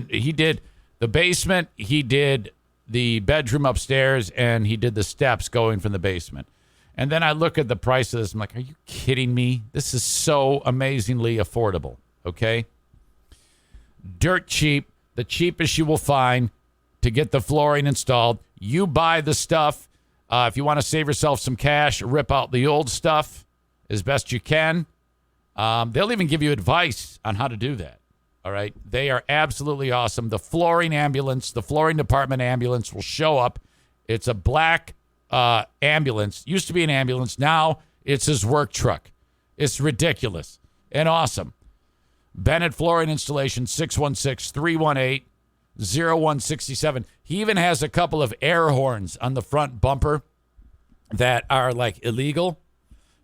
he did the basement, he did the bedroom upstairs, and he did the steps going from the basement. And then I look at the price of this. I'm like, are you kidding me? This is so amazingly affordable, okay? Dirt cheap, the cheapest you will find to get the flooring installed. You buy the stuff. If you want to save yourself some cash, rip out the old stuff as best you can. They'll even give you advice on how to do that, all right? They are absolutely awesome. The flooring ambulance, the flooring department ambulance will show up. It's a black ambulance. Used to be an ambulance. Now it's his work truck. It's ridiculous and awesome. Bennett Flooring Installation, 616-318-0167. He even has a couple of air horns on the front bumper that are like illegal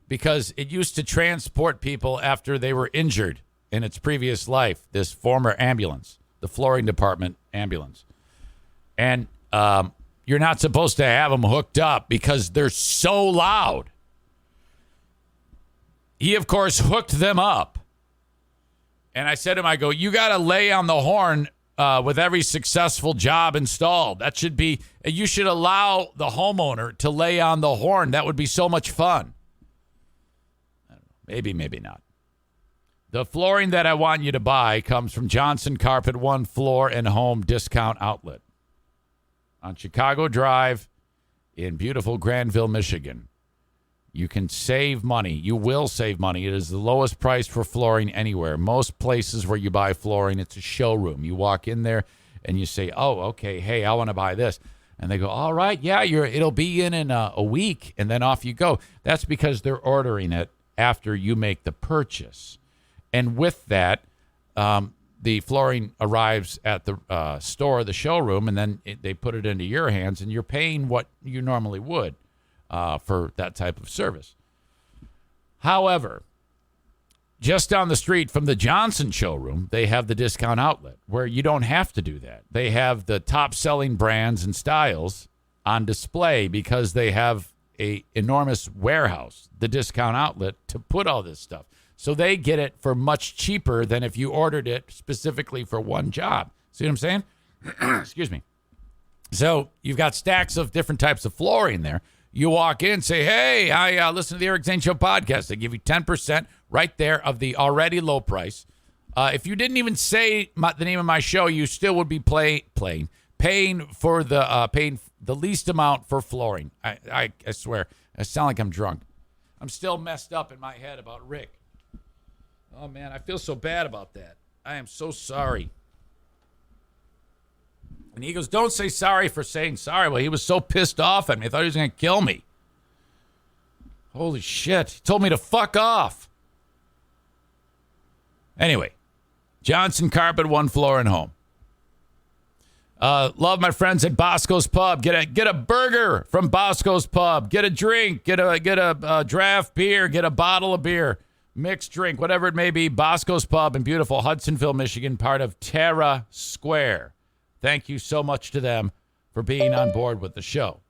because it used to transport people after they were injured in its previous life, this former ambulance, the flooring department ambulance. And you're not supposed to have them hooked up because they're so loud. He, of course, hooked them up. And I said to him, I go, you got to lay on the horn with every successful job installed. That should be, you should allow the homeowner to lay on the horn. That would be so much fun. I don't know, maybe not. The flooring that I want you to buy comes from Johnson Carpet One Floor and Home Discount Outlet on Chicago Drive in beautiful Granville, Michigan. You can save money. You will save money. It is the lowest price for flooring anywhere. Most places where you buy flooring, it's a showroom. You walk in there and you say, oh, okay, hey, I want to buy this. And they go, all right, yeah, it'll be in a week, and then off you go. That's because they're ordering it after you make the purchase. And with that, the flooring arrives at the store, the showroom, and then they put it into your hands, and you're paying what you normally would for that type of service. However, just down the street from the Johnson showroom, they have the discount outlet where you don't have to do that. They have the top-selling brands and styles on display because they have a enormous warehouse, the discount outlet, to put all this stuff. So they get it for much cheaper than if you ordered it specifically for one job. See what I'm saying? Excuse me. So you've got stacks of different types of flooring there. You walk in, say, hey, I listen to the Eric Zane Show podcast. They give you 10% right there of the already low price. If you didn't even say the name of my show, you still would be paying for the least amount for flooring. I swear. I sound like I'm drunk. I'm still messed up in my head about Rick. Oh, man, I feel so bad about that. I am so sorry. And he goes, don't say sorry for saying sorry. Well, he was so pissed off at me. I thought he was going to kill me. Holy shit. He told me to fuck off. Anyway, Johnson Carpet, one floor and home. Love my friends at Bosco's Pub. Get a burger from Bosco's Pub. Get a drink. Get a draft beer. Get a bottle of beer. Mixed drink, whatever it may be. Bosco's Pub in beautiful Hudsonville, Michigan, part of Terra Square. Thank you so much to them for being on board with the show.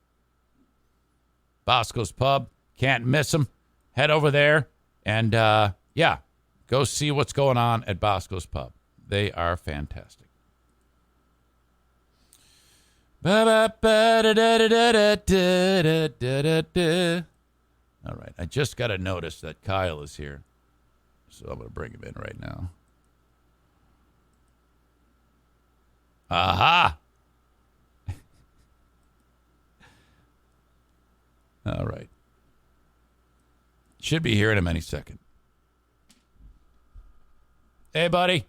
Bosco's Pub. Can't miss them. Head over there and, go see what's going on at Bosco's Pub. They are fantastic. All right. I just got a notice that Kyle is here. So I'm going to bring him in right now. Aha! All right. Should be here in any second. Hey, buddy.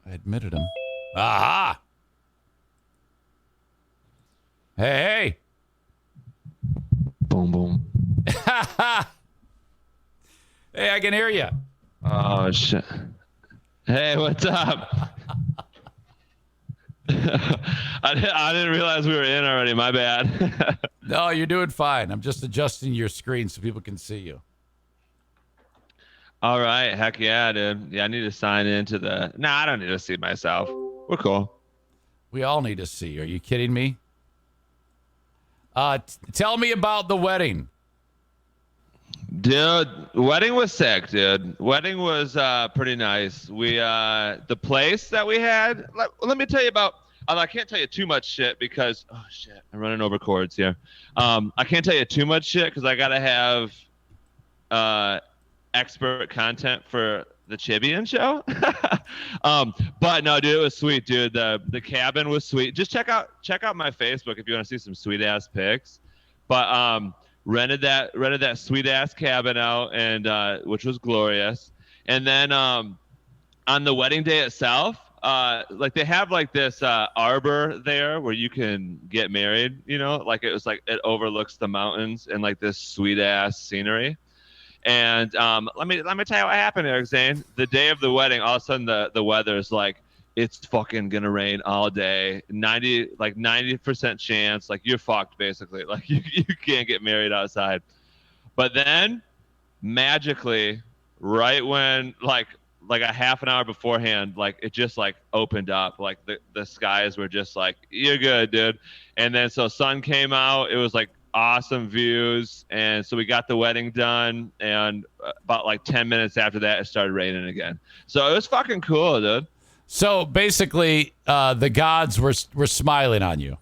I admitted him. Aha! Hey! Boom, boom. Hey, I can hear you. Oh, shit. Hey, what's up? I didn't realize we were in already. My bad. No, you're doing fine. I'm just adjusting your screen so people can see you. All right. Heck yeah, dude. Yeah, I need to sign into the... Nah, I don't need to see myself. We're cool. We all need to see. Are you kidding me? Tell me about the wedding. Dude, wedding was sick, dude. Wedding was pretty nice. We the place that we had, let me tell you about, I can't tell you too much shit because, oh shit, I'm running over cords here. I can't tell you too much shit because I gotta have expert content for the Chibian show. But no, dude, it was sweet, dude. The cabin was sweet. Just check out my Facebook if you want to see some sweet ass pics. But rented that sweet ass cabin out, and which was glorious. And then on the wedding day itself, they have this arbor there where you can get married. You know, it overlooks the mountains and this sweet ass scenery. And let me tell you what happened, Eric Zane. The day of the wedding, all of a sudden the weather is it's fucking gonna rain all day. 90% chance. You're fucked basically. You can't get married outside. But then magically, right when a half an hour beforehand, it just opened up. The skies were just you're good, dude. And then so sun came out. It was awesome views, and so we got the wedding done, and about 10 minutes after that it started raining again. So it was fucking cool, dude. So basically the gods were smiling on you.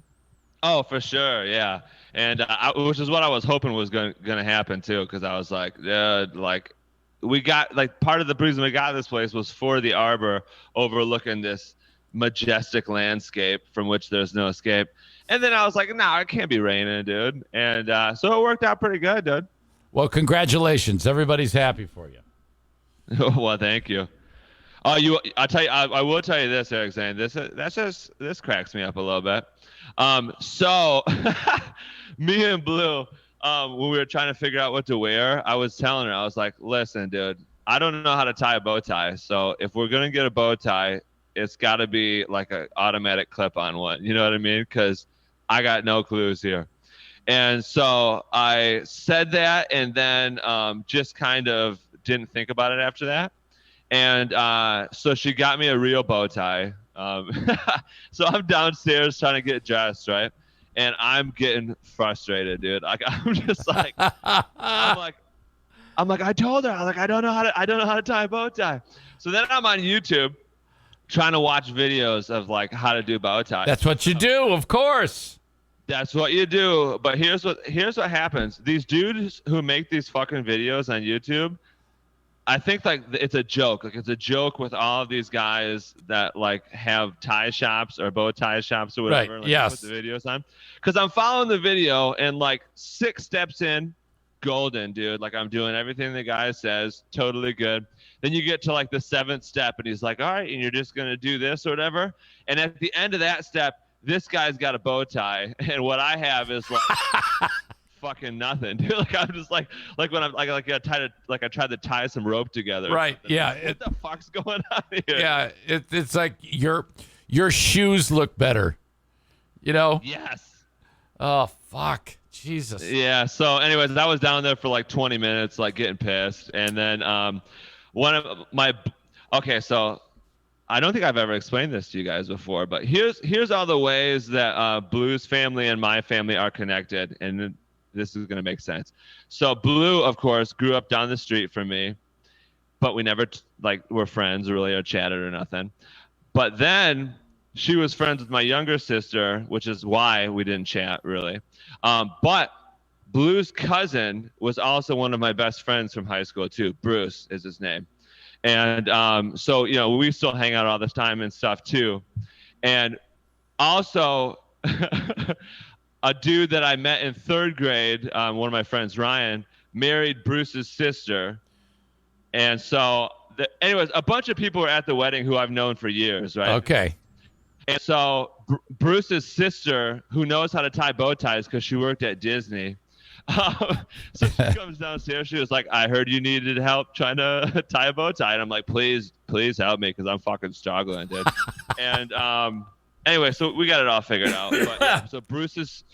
Oh, for sure, yeah. And which is what I was hoping was gonna happen too, because I was we got part of the reason we got this place was for the arbor overlooking this majestic landscape from which there's no escape. And then I was like, nah, it can't be raining, dude. And so it worked out pretty good, dude. Well, congratulations. Everybody's happy for you. Well, thank you. I will tell you this, Eric Zane. This cracks me up a little bit. So me and Blue, when we were trying to figure out what to wear, I was telling her, I was like, listen, dude, I don't know how to tie a bow tie. So if we're gonna get a bow tie, it's got to be like an automatic clip-on one. You know what I mean? Because I got no clues here. And so I said that, and then just kind of didn't think about it after that. And so she got me a real bow tie. So I'm downstairs trying to get dressed, right? And I'm getting frustrated, dude. Like I'm just like, I'm like, I told her, I don't know how to tie a bow tie. So then I'm on YouTube trying to watch videos of like how to do bow ties. That's what you do, of course. That's what you do. But here's what happens. These dudes who make these fucking videos on YouTube, I think like it's a joke. Like it's a joke with all of these guys that like have tie shops or bow tie shops or whatever. Right. Like, Yes. put the videos on. Because I'm following the video and like 6 steps in, golden, dude. Like I'm doing everything the guy says, totally good. Then you get to like the 7th step and he's like, all right, and you're just gonna do this or whatever. And at the end of that step, this guy's got a bow tie, and what I have is like fucking nothing, dude. Like I'm just like when I'm like I tried to tie some rope together. Right. Yeah. What the fuck's going on here? Yeah. It's like your shoes look better. You know? Yes. Oh fuck. Jesus. Yeah. So, anyways, I was down there for like 20 minutes, like getting pissed, and then one of my okay, so I don't think I've ever explained this to you guys before, but here's all the ways that Blue's family and my family are connected, and this is gonna make sense. So Blue, of course, grew up down the street from me, but we never were friends really or chatted or nothing. But then she was friends with my younger sister, which is why we didn't chat really. But Blue's cousin was also one of my best friends from high school too. Bruce is his name. And so, you know, we still hang out all this time and stuff too. And also a dude that I met in 3rd grade, one of my friends, Ryan, married Bruce's sister. And so, anyways, a bunch of people were at the wedding who I've known for years, right? Okay. And so Bruce's sister, who knows how to tie bow ties because she worked at Disney, so she comes downstairs. She was like, I heard you needed help trying to tie a bow tie. And I'm like, please help me because I'm fucking struggling, dude. And anyway, so we got it all figured out. But, yeah, so Bruce's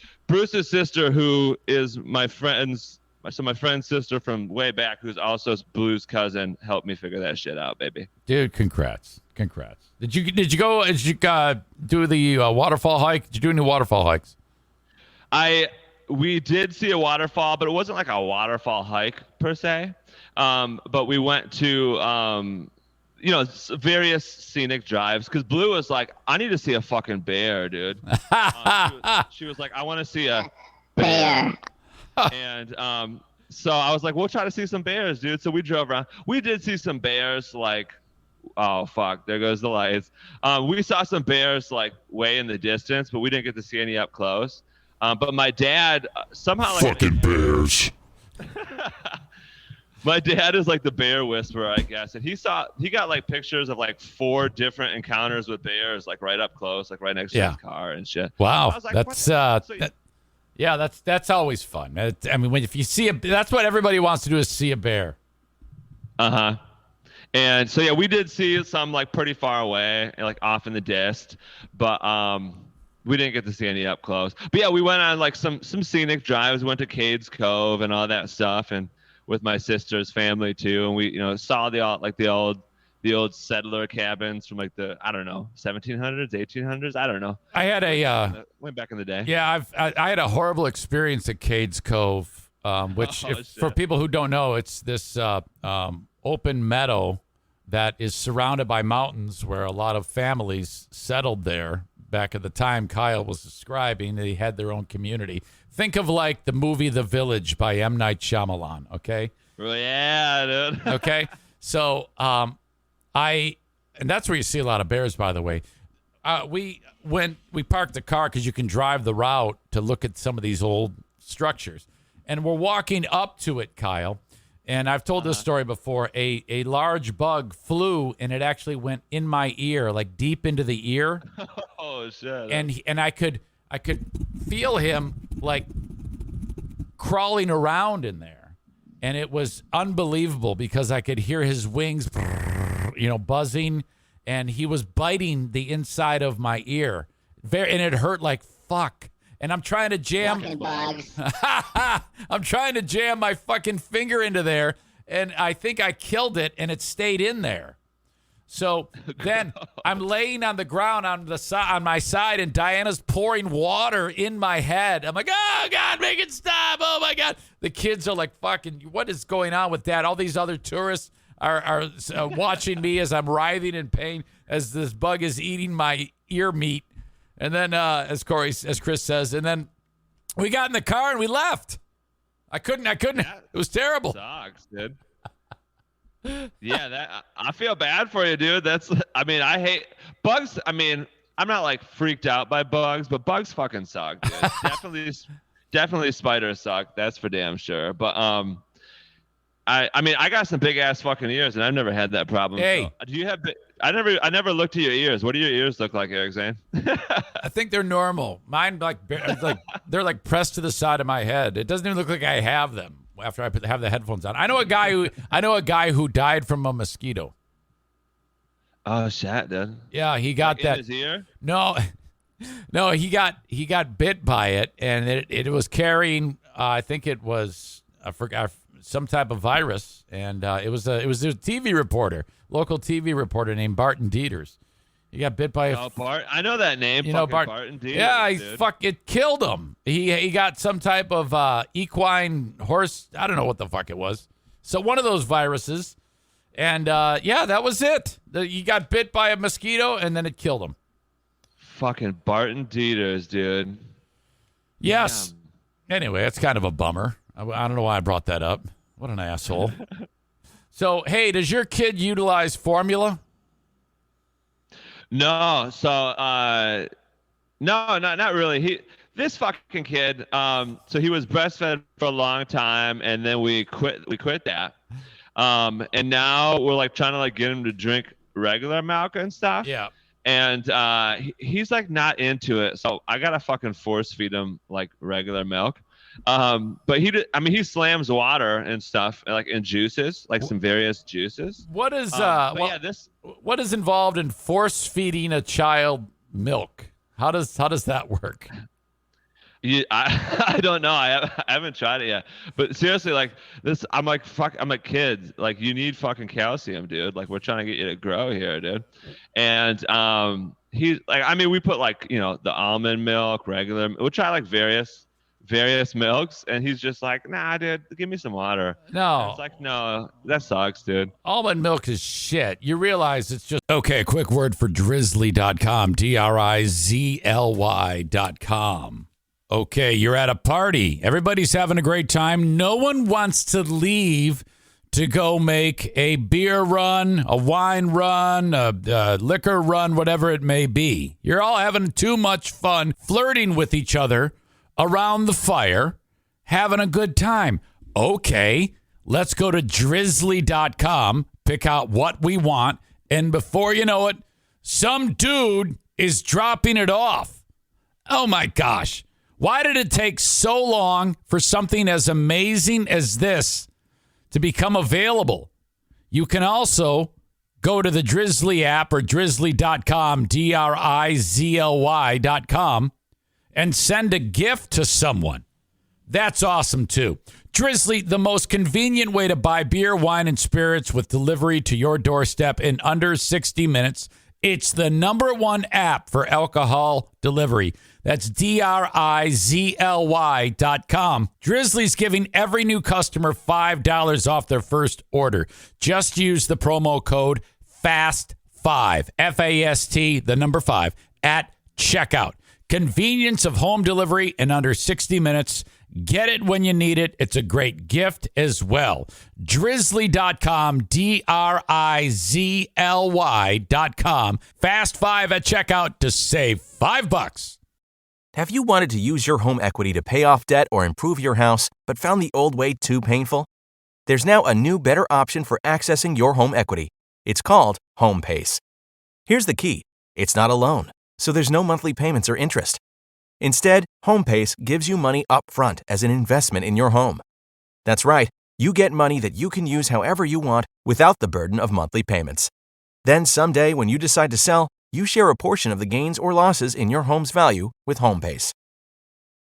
sister, who is my friend's sister from way back, who's also Blue's cousin, helped me figure that shit out, baby. Dude, congrats. Did you do the waterfall hike? Did you do any waterfall hikes? We did see a waterfall, but it wasn't like a waterfall hike per se. But we went to various scenic drives because Blue was like, I need to see a fucking bear, dude. She was like, I want to see a bear. And so I was like, we'll try to see some bears, dude. So we drove around. We did see some bears, like, oh fuck, there goes the lights. We saw some bears like way in the distance, but we didn't get to see any up close. But my dad somehow fucking bears. My dad is like the bear whisperer, I guess, and he got like pictures of like 4 different encounters with bears, like right up close, like right next to his car and shit. Wow, I was like, that's always fun. I mean, if you see that's what everybody wants to do is see a bear. And so yeah, we did see some like pretty far away, like off in the dist, but we didn't get to see any up close. But yeah, we went on like some scenic drives. We went to Cades Cove and all that stuff, and with my sister's family too. And we saw the old settler cabins from like the 1700s, 1800s. I don't know. I had went back in the day. Yeah, I had a horrible experience at Cades Cove, which for people who don't know, it's this open meadow that is surrounded by mountains where a lot of families settled there back at the time Kyle was describing. They had their own community. Think of like the movie The Village by M. Night Shyamalan, okay? Yeah, dude. Okay? So and that's where you see a lot of bears, by the way. We parked the car because you can drive the route to look at some of these old structures. And we're walking up to it, Kyle. And I've told this story before. A large bug flew, and it actually went in my ear, like deep into the ear. Oh shit! And I could feel him like crawling around in there. And it was unbelievable because I could hear his wings, buzzing, and he was biting the inside of my ear. And it hurt like fuck. And I'm trying to jam. I'm trying to jam my fucking finger into there, and I think I killed it, and it stayed in there. So then I'm laying on the ground on my side, and Diana's pouring water in my head. I'm like, oh, God, make it stop. Oh, my God. The kids are like, fucking, what is going on with Dad? All these other tourists are watching me as I'm writhing in pain as this bug is eating my ear meat. And then, as Chris says, and then we got in the car and we left. I couldn't. It was terrible. Sucks, dude. Yeah, I feel bad for you, dude. I hate bugs. I mean, I'm not like freaked out by bugs, but bugs fucking suck, dude. definitely spiders suck. That's for damn sure. But I got some big ass fucking ears, and I've never had that problem. Hey, so, do you have? I never looked at your ears. What do your ears look like, Eric Zane? I think they're normal. Mine they're like pressed to the side of my head. It doesn't even look like I have them after I have the headphones on. I know a guy who died from a mosquito. Oh shit, dude. Yeah, he got that. In his ear? No, he got bit by it, and it was carrying. I think it was I forgot some type of virus, and it was a TV reporter, local TV reporter named Barton Dieters. He got bit by Bart. I know that name. Barton Dieters. Yeah, it killed him. He got some type of equine horse. I don't know what the fuck it was. So one of those viruses, and that was it. He got bit by a mosquito, and then it killed him. Fucking Barton Dieters, dude. Yes. Damn. Anyway, that's kind of a bummer. I don't know why I brought that up. What an asshole. So, hey, does your kid utilize formula? No. So, no, not really. This fucking kid, so he was breastfed for a long time, and then we quit that. And now we're like trying to like get him to drink regular milk and stuff. Yeah. And he's like not into it. So I got to fucking force feed him like regular milk. But he slams water and stuff like in juices, like some various juices. What is what is involved in force feeding a child milk? How does that work? I don't know. I haven't tried it yet. But seriously, like this, I'm like kids, like you need fucking calcium, dude. Like we're trying to get you to grow here, dude. And he's like, we put like the almond milk, regular. We'll try like various milks, and he's just like, nah, dude, give me some water. No. And it's like, no, that sucks, dude. Almond milk is shit. You realize it's just... Okay, a quick word for drizzly.com, DRIZLY.com. Okay, you're at a party. Everybody's having a great time. No one wants to leave to go make a beer run, a wine run, a liquor run, whatever it may be. You're all having too much fun flirting with each other around the fire, having a good time. Okay, let's go to drizzly.com, pick out what we want, and before you know it, some dude is dropping it off. Oh my gosh. Why did it take so long for something as amazing as this to become available? You can also go to the Drizzly app or drizzly.com, DRIZLY.com, and send a gift to someone. That's awesome, too. Drizzly, the most convenient way to buy beer, wine, and spirits with delivery to your doorstep in under 60 minutes. It's the #1 app for alcohol delivery. That's DRIZLY.com. Drizzly's giving every new customer $5 off their first order. Just use the promo code FAST5, F-A-S-T, the number 5, at checkout. Convenience of home delivery in under 60 minutes. Get it when you need it. It's a great gift as well. Drizzly.com, DRIZLY.com. Fast 5 at checkout to save $5. Have you wanted to use your home equity to pay off debt or improve your house, but found the old way too painful? There's now a new, better option for accessing your home equity. It's called HomePace. Here's the key. It's not a loan, so there's no monthly payments or interest. Instead, HomePace gives you money up front as an investment in your home. That's right. you get money that you can use however you want without the burden of monthly payments. Then someday when you decide to sell, you share a portion of the gains or losses in your home's value with HomePace.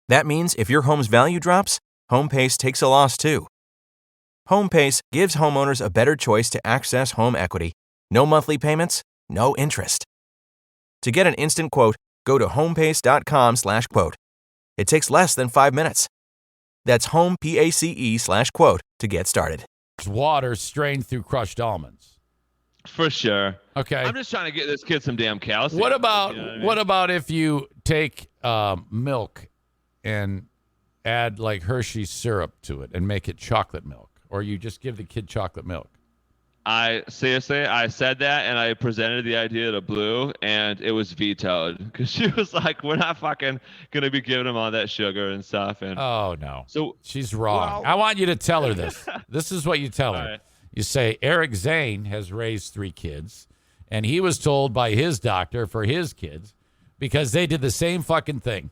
That means if your home's value drops, HomePace takes a loss too. HomePace gives homeowners a better choice to access home equity. No monthly payments, no interest. To get an instant quote, go to homepace.com/quote. It takes less than 5 minutes. That's homepace/quote to get started. Water strained through crushed almonds. For sure. Okay. I'm just trying to get this kid some damn calcium. What about you know what I mean? what about if you take milk and add like Hershey's syrup to it and make it chocolate milk, or you just give the kid chocolate milk? I said that, and I presented the idea to Blue, and it was vetoed because she was like, "We're not fucking gonna be giving him all that sugar and stuff." And Oh no, so she's wrong. Well, I want you to tell her this. This is what you tell her. All right. You say Eric Zane has raised 3 kids, and he was told by his doctor for his kids because they did the same fucking thing.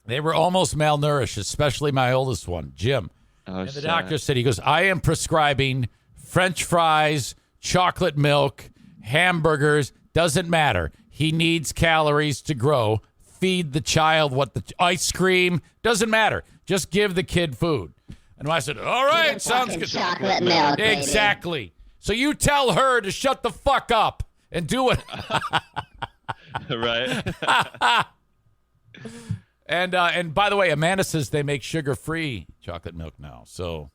They were almost malnourished, especially my oldest one, Jim. Oh, And the shit. doctor said, he goes, I am prescribing French fries, chocolate milk, hamburgers, doesn't matter. He needs calories to grow. Feed the child ice cream, doesn't matter. Just give the kid food. And I said, all right, sounds good. Chocolate milk, baby. Exactly. So you tell her to shut the fuck up and do it. Right. And by the way, Amanda says they make sugar-free chocolate milk now. So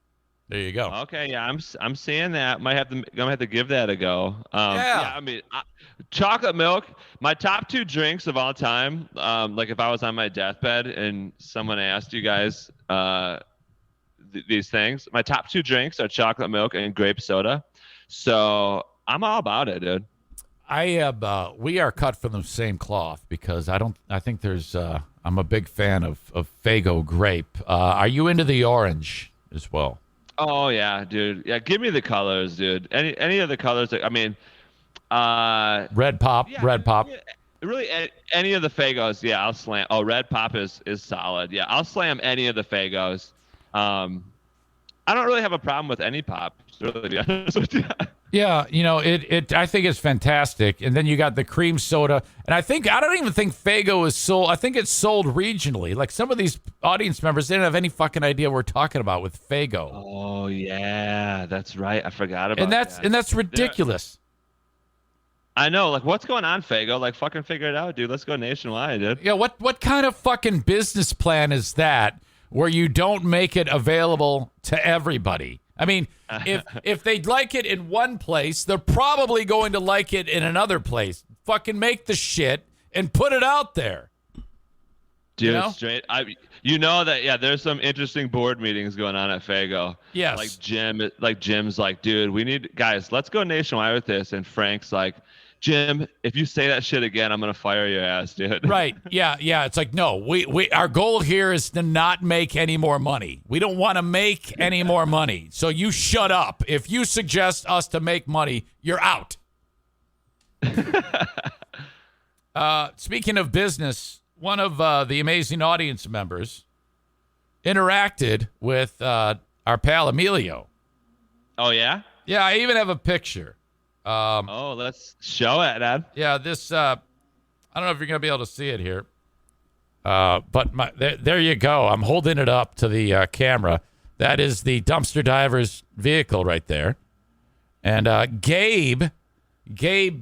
there you go. Okay, yeah, I'm seeing that. I'm gonna have to give that a go. Yeah. I mean, chocolate milk. My top 2 drinks of all time. Like if I was on my deathbed and someone asked you guys these things, my top 2 drinks are chocolate milk and grape soda. So I'm all about it, dude. We are cut from the same cloth because I think there's I'm a big fan of Faygo grape. Are you into the orange as well? Oh yeah, dude. Yeah, give me the colors, dude. Any of the colors. I mean, Red Pop, yeah, Red Pop. yeah, really, any of the Faygos. Yeah, I'll slam. Oh, Red Pop is solid. Yeah, I'll slam any of the Faygos. I don't really have a problem with any pop, to really be honest with you. Yeah, it. I think it's fantastic. And then you got the cream soda, and I don't even think Faygo is sold. I think it's sold regionally. Like some of these audience members, they don't have any fucking idea what we're talking about with Faygo. Oh yeah, that's right. I forgot about that. And that's ridiculous. I know. Like, what's going on, Faygo? Like, fucking figure it out, dude. Let's go nationwide, dude. Yeah, what kind of fucking business plan is that where you don't make it available to everybody? I mean, if they'd like it in one place, they're probably going to like it in another place. Fucking make the shit and put it out there. Dude, straight. You know that, yeah, there's some interesting board meetings going on at Faygo. Yes. Jim's like, dude, guys, let's go nationwide with this. And Frank's like, Jim, if you say that shit again, I'm going to fire your ass, dude. Right. Yeah. It's like, no, our goal here is to not make any more money. We don't want to make any more money. So you shut up. If you suggest us to make money, you're out. Speaking of business, one of the amazing audience members interacted with our pal Emilio. Oh, yeah? Yeah, I even have a picture. Let's show it, Dad. Yeah, this, I don't know if you're going to be able to see it here. But there you go. I'm holding it up to the camera. That is the dumpster diver's vehicle right there. And Gabe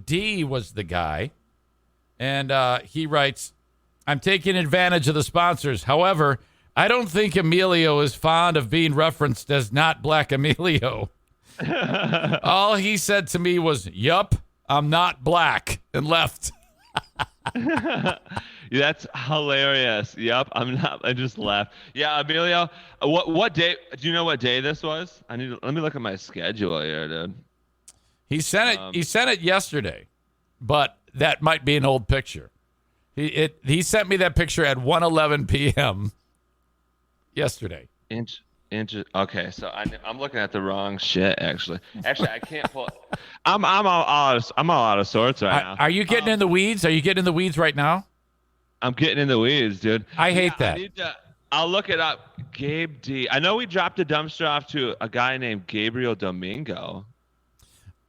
D was the guy. And he writes, I'm taking advantage of the sponsors. However, I don't think Emilio is fond of being referenced as not Black Emilio. All he said to me was, yup, I'm not black, and left. That's hilarious. Yup, I'm not. I just left. Yeah, Emilio, what day? Do you know what day this was? Let me look at my schedule here, dude. He sent it. He sent it yesterday, but that might be an old picture. He sent me that picture at 1:11 p.m. yesterday. Okay, so I'm looking at the wrong shit. Actually, I can't pull. I'm all out of sorts right now. Are you getting in the weeds? Are you getting in the weeds right now? I'm getting in the weeds, dude. I hate that. I'll look it up. Gabe D. I know we dropped a dumpster off to a guy named Gabriel Domingo.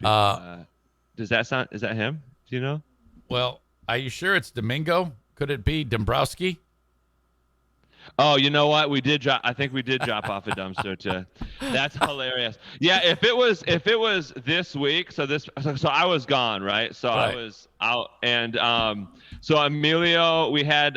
Does that sound? Is that him? Do you know? Well, are you sure it's Domingo? Could it be Dombrowski? Oh, you know what? We did drop. I think we did drop off a dumpster too. That's hilarious. Yeah, if it was this week, so I was gone, right? So Right. I was out, and so Emilio, we had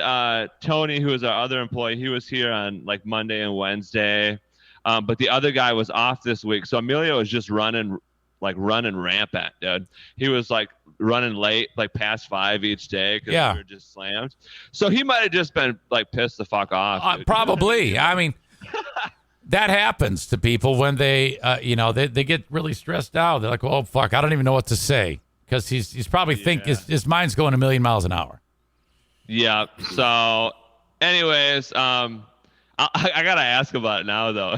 Tony, who was our other employee. He was here on like Monday and Wednesday, but the other guy was off this week. So Emilio was just running rampant, dude. He was like running late, like past 5 each day because we were just slammed. So he might have just been like pissed the fuck off. Probably. I mean, that happens to people when they, they get really stressed out. They're like, "Oh fuck, I don't even know what to say," because he's probably his mind's going a million miles an hour. Yeah. So, anyways, I gotta ask about it now though.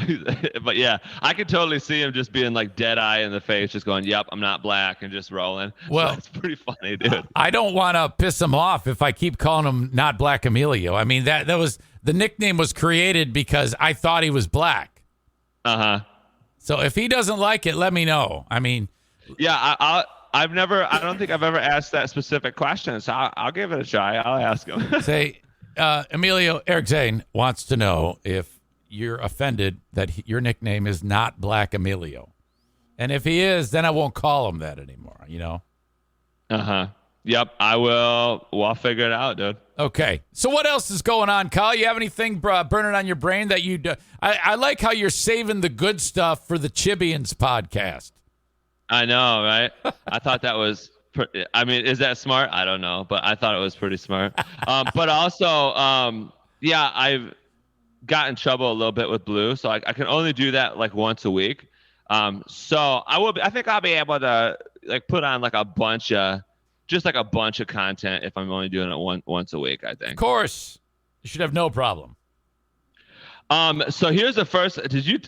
But yeah, I could totally see him just being like dead eye in the face, just going, "Yep, I'm not black," and just rolling. Well, so it's pretty funny, dude. I don't want to piss him off if I keep calling him not Black Emilio. I mean, that was the nickname was created because I thought he was black. So if he doesn't like it, let me know. I mean, yeah, I don't think I've ever asked that specific question, so I'll give it a try. I'll ask him. Say, Emilio, Eric Zane wants to know if you're offended that your nickname is not Black Emilio. And if he is, then I won't call him that anymore, you know? Yep, I will. Well, I'll figure it out, dude. Okay. So what else is going on, Kyle? You have anything burning on your brain that you do? I like how you're saving the good stuff for the Chibians podcast. I know, right? I thought that was... I mean, is that smart? I don't know, but I thought it was pretty smart. But also, I've got in trouble a little bit with Blue, so I can only do that like once a week. So I think I'll be able to like put on like a bunch of content if I'm only doing it once a week, I think. Of course. You should have no problem. So here's the first. Did you?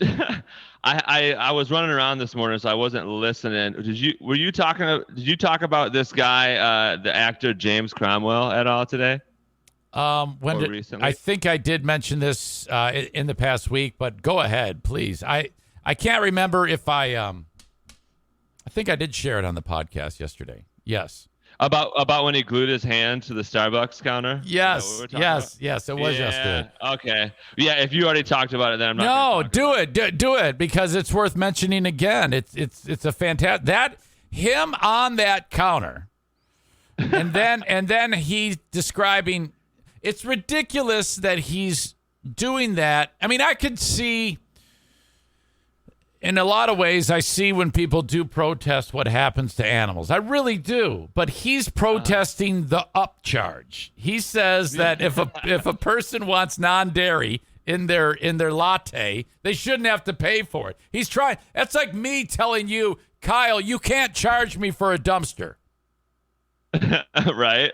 I was running around this morning, so I wasn't listening. Did you talk about this guy, the actor James Cromwell, at all today? Recently? I think I did mention this in the past week, but go ahead, please. I can't remember if I think I did share it on the podcast yesterday. Yes. About when he glued his hand to the Starbucks counter? Yes, it was yesterday. Okay. Yeah, if you already talked about it, then I'm not. No, do it because it's worth mentioning again. It's a fantastic that him on that counter, and then he's describing. It's ridiculous that he's doing that. I mean, I could see. In a lot of ways, I see when people do protest what happens to animals. I really do. But he's protesting the upcharge. He says that if a person wants non-dairy in their latte, they shouldn't have to pay for it. He's trying. That's like me telling you, Kyle, you can't charge me for a dumpster. Right.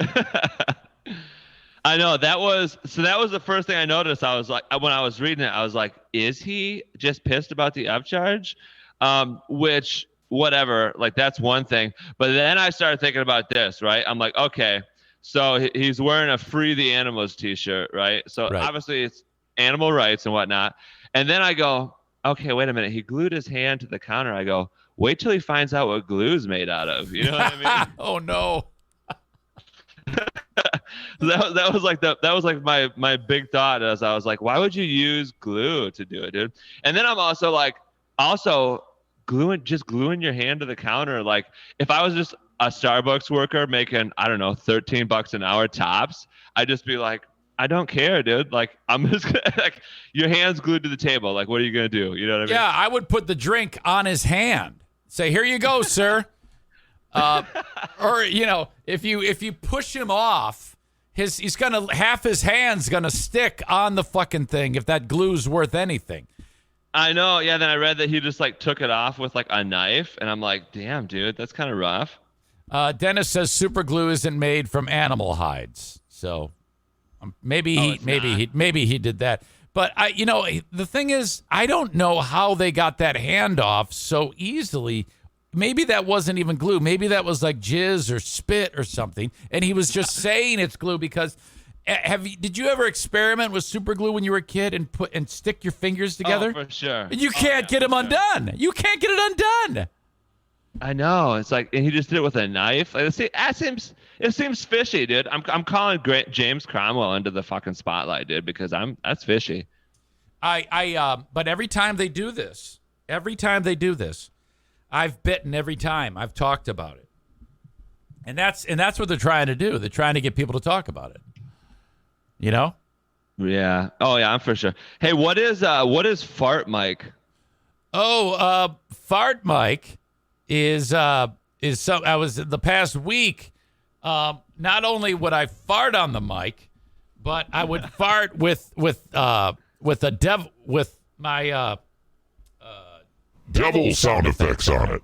I know that was the first thing I noticed. I was like, when I was reading it, I was like, is he just pissed about the upcharge? Which whatever, like that's one thing. But then I started thinking about this, right? I'm like, okay, so he's wearing a Free the Animals t-shirt, right? So obviously it's animal rights and whatnot. And then I go, okay, wait a minute. He glued his hand to the counter. I go, wait till he finds out what glue's made out of. You know what I mean? Oh no. that was like my big thought as I was like, why would you use glue to do it, dude? And then I'm also like, gluing your hand to the counter. Like if I was just a Starbucks worker making, I don't know, $13 an hour tops, I'd just be like, I don't care, dude. Like I'm just gonna, like your hand's glued to the table. Like what are you gonna do? You know what I mean? Yeah, I would put the drink on his hand. Say, here you go, sir. Or if you push him off, he's gonna half his hand's gonna stick on the fucking thing if that glue's worth anything. I know. Yeah. Then I read that he just like took it off with like a knife, and I'm like, damn, dude, that's kind of rough. Dennis says super glue isn't made from animal hides, so maybe he did that. But the thing is, I don't know how they got that hand off so easily. Maybe that wasn't even glue. Maybe that was like jizz or spit or something. And he was just saying it's glue because Did you ever experiment with super glue when you were a kid and stick your fingers together? Oh, for sure. You can't get them undone. You can't get it undone. I know. It's like, and he just did it with a knife. Like, it seems fishy, dude. I'm calling James Cromwell into the fucking spotlight, dude, because that's fishy. But every time they do this, I've bitten every time. I've talked about it. And that's what they're trying to do. They're trying to get people to talk about it. You know? Yeah. Oh yeah, I'm for sure. Hey, what is Fart Mike? Oh, Fart Mike is I was the past week. Not only would I fart on the mic, but I would fart with my devil sound effects on it.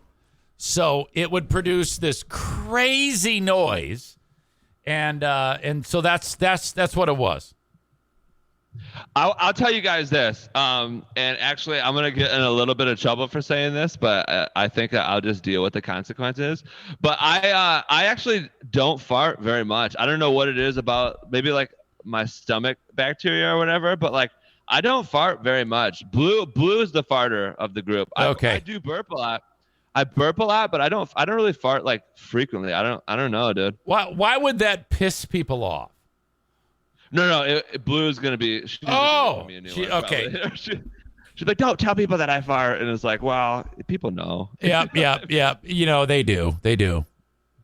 So it would produce this crazy noise, and so that's what it was. I'll tell you guys this, and actually I'm gonna get in a little bit of trouble for saying this, but I think that I'll just deal with the consequences. But I actually don't fart very much. I don't know what it is about, maybe like my stomach bacteria or whatever, but like I don't fart very much. Blue is the farter of the group. Okay. I do burp a lot. I burp a lot, but I don't really fart like frequently. I don't know, dude. Why would that piss people off? No, Blue's gonna be. Okay. She's like, don't tell people that I fart, and it's like, well, people know. Yeah. You know, they do.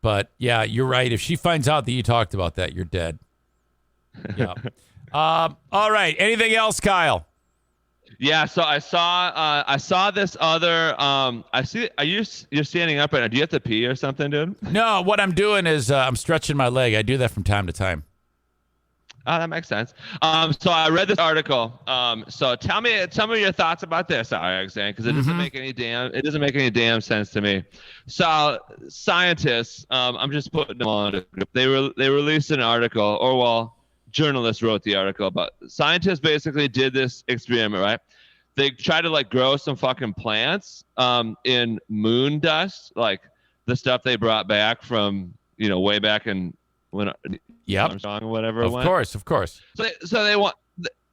But yeah, you're right. If she finds out that you talked about that, you're dead. Yeah. All right. Anything else, Kyle? Yeah. So I saw this other. You're standing up right now. Do you have to pee or something, dude? No. What I'm doing is I'm stretching my leg. I do that from time to time. Oh, that makes sense. So I read this article. So tell me some of your thoughts about this, Zane, because it doesn't make any damn sense to me. So scientists, I'm just putting them on a group. They released an article, or well, journalists wrote the article, but scientists basically did this experiment, right? They tried to like grow some fucking plants in moon dust, like the stuff they brought back from way back in when Armstrong or whatever. Of course. So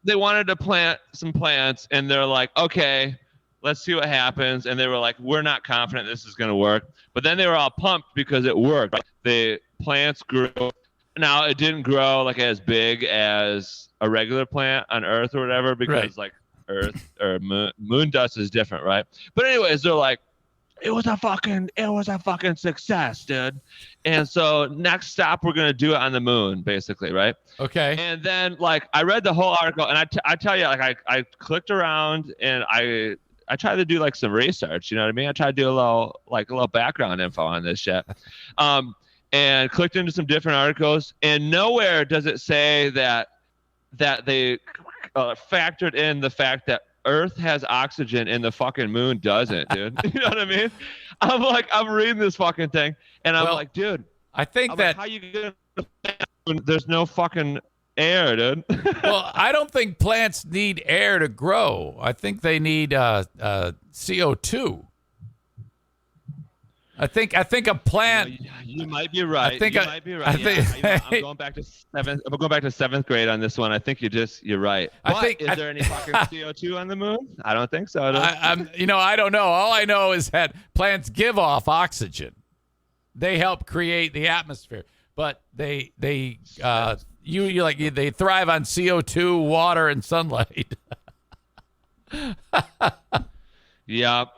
they wanted to plant some plants, and they're like, okay, let's see what happens. And they were like, we're not confident this is going to work. But then they were all pumped because it worked. The plants grew. Now it didn't grow like as big as a regular plant on Earth or whatever, because like Earth or moon dust is different, right? But anyways, they're like, it was a fucking success, dude. And so next stop, we're going to do it on the moon, basically, right? Okay. And then like I read the whole article, and I tell you, like I clicked around, and I tried to do like some research, you know what I mean? I tried to do a little background info on this shit. And clicked into some different articles, and nowhere does it say that they factored in the fact that Earth has oxygen and the fucking moon doesn't, dude. You know what I mean? I'm reading this fucking thing, and I'm like, dude, I think that how you gonna? There's no fucking air, dude. Well, I don't think plants need air to grow. I think they need CO2. I think a plant. You might be right. You might be right. I'm going back to seventh grade on this one. I think you're right. Is there any fucking CO2 on the moon? I don't think so. I don't know. All I know is that plants give off oxygen. They help create the atmosphere, but they thrive on CO2, water, and sunlight. Yep.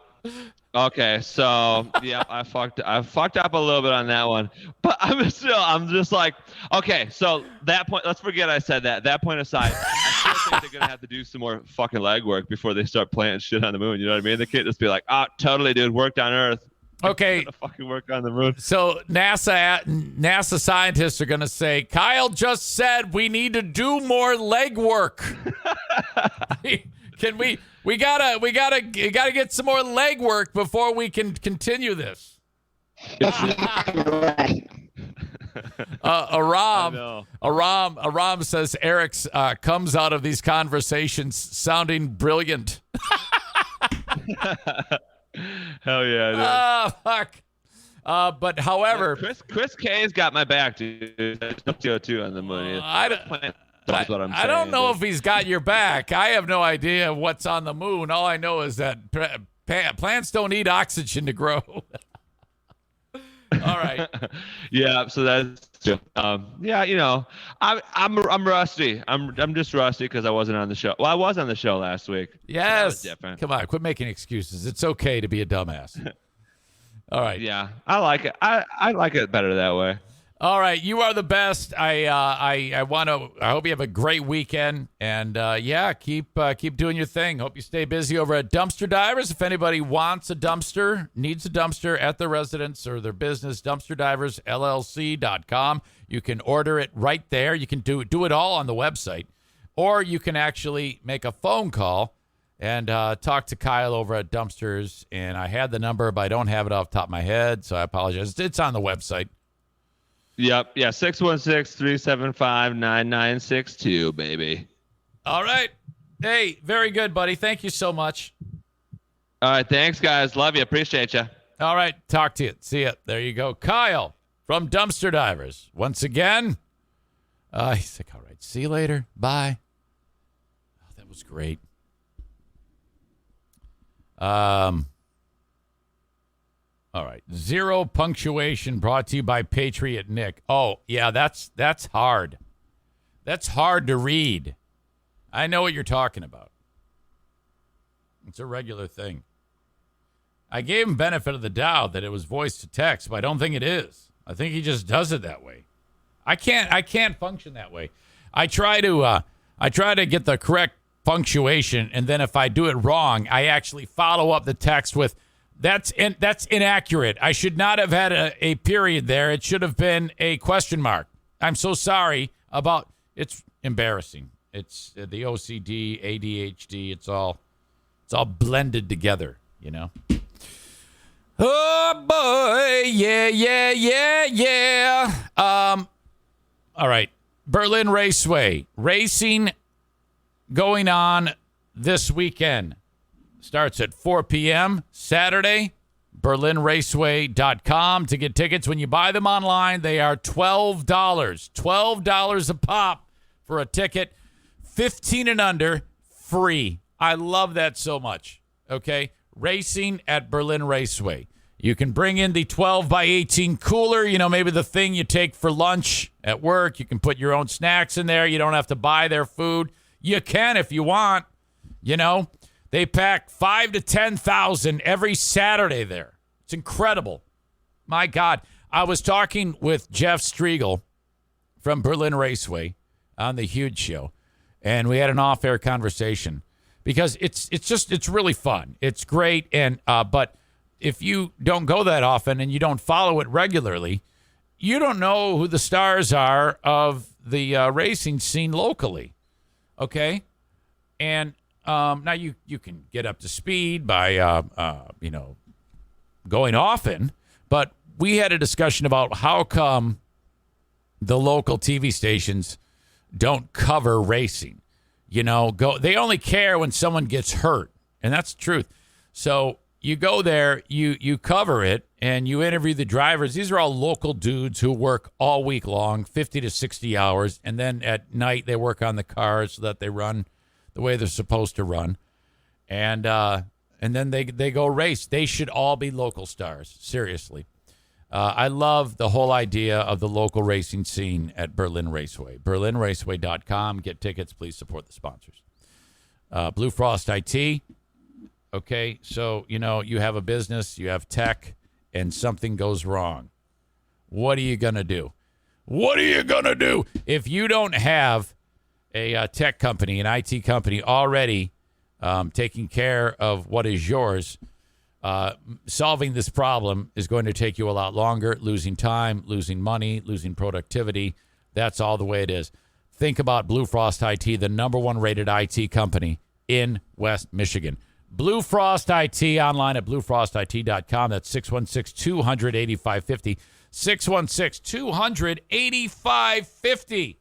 Okay, so yeah, I fucked up a little bit on that one, but I'm just like, okay, so that point, let's forget I said that. That point aside, I still think they're gonna have to do some more fucking legwork before they start planting shit on the moon. You know what I mean? They can't just be like, oh, totally, dude, worked on Earth. Okay, fucking work on the moon. So NASA scientists are gonna say, Kyle just said we need to do more legwork. Can we? We gotta get some more legwork before we can continue this. Aram says Eric's comes out of these conversations sounding brilliant. Hell yeah, dude. Oh, fuck. But however, Chris K's got my back, dude. There's no CO2 on the moon. That's what I'm saying. I don't know if he's got your back. I have no idea what's on the moon. All I know is that plants don't need oxygen to grow. All right. Yeah, so that's yeah, you know, I'm rusty. I'm just rusty because I wasn't on the show. Well, I was on the show last week. Yes. That was different. Come on, quit making excuses. It's okay to be a dumbass. All right. Yeah, I like it. I like it better that way. All right, you are the best. I hope you have a great weekend, and yeah, keep doing your thing. Hope you stay busy over at Dumpster Divers. If anybody wants a dumpster, needs a dumpster at their residence or their business, dumpsterdiversllc.com. You can order it right there. You can do it all on the website, or you can actually make a phone call and talk to Kyle over at Dumpsters. And I had the number, but I don't have it off the top of my head, so I apologize. It's on the website. Yep. Yeah. 616-375-9962, baby. All right. Hey, very good, buddy. Thank you so much. All right. Thanks, guys. Love you. Appreciate you. All right. Talk to you. See ya. There you go. Kyle from Dumpster Divers. Once again. He's like, all right. See you later. Bye. Oh, that was great. All right. Zero punctuation brought to you by Patriot Nick. Oh, yeah, that's hard. That's hard to read. I know what you're talking about. It's a regular thing. I gave him benefit of the doubt that it was voice to text, but I don't think it is. I think he just does it that way. I can't function that way. I try to get the correct punctuation, and then if I do it wrong, I actually follow up the text with that's inaccurate. I should not have had a period there. It should have been a question mark. I'm so sorry about. It's embarrassing. It's the OCD, ADHD. It's all blended together. You know. Oh boy, yeah. All right, Berlin Raceway racing going on this weekend. Starts at 4 p.m. Saturday. BerlinRaceway.com to get tickets. When you buy them online, they are $12. $12 a pop for a ticket. 15 and under, free. I love that so much. Okay? Racing at Berlin Raceway. You can bring in the 12 by 18 cooler, maybe the thing you take for lunch at work. You can put your own snacks in there. You don't have to buy their food. You can if you want, They pack 5,000 to 10,000 every Saturday there. It's incredible. My God. I was talking with Jeff Striegel from Berlin Raceway on the Huge Show, and we had an off-air conversation because it's really fun. It's great, and but if you don't go that often and you don't follow it regularly, you don't know who the stars are of the racing scene locally. Okay, and now you can get up to speed by going often, but we had a discussion about how come the local TV stations don't cover racing. They only care when someone gets hurt, and that's the truth. So you go there, you cover it, and you interview the drivers. These are all local dudes who work all week long, 50 to 60 hours, and then at night they work on the cars so that they run the way they're supposed to run, and then they go race. They should all be local stars. Seriously, I love the whole idea of the local racing scene at Berlin Raceway. BerlinRaceway.com. Get tickets. Please support the sponsors. Blue Frost IT. Okay, so you have a business, you have tech, and something goes wrong. What are you gonna do? If you don't have a tech company, an IT company already taking care of what is yours, solving this problem is going to take you a lot longer, losing time, losing money, losing productivity. That's all the way it is. Think about Blue Frost IT, the number one rated IT company in West Michigan. Blue Frost IT, online at bluefrostit.com. That's 616-200-8550. 616-200-8550.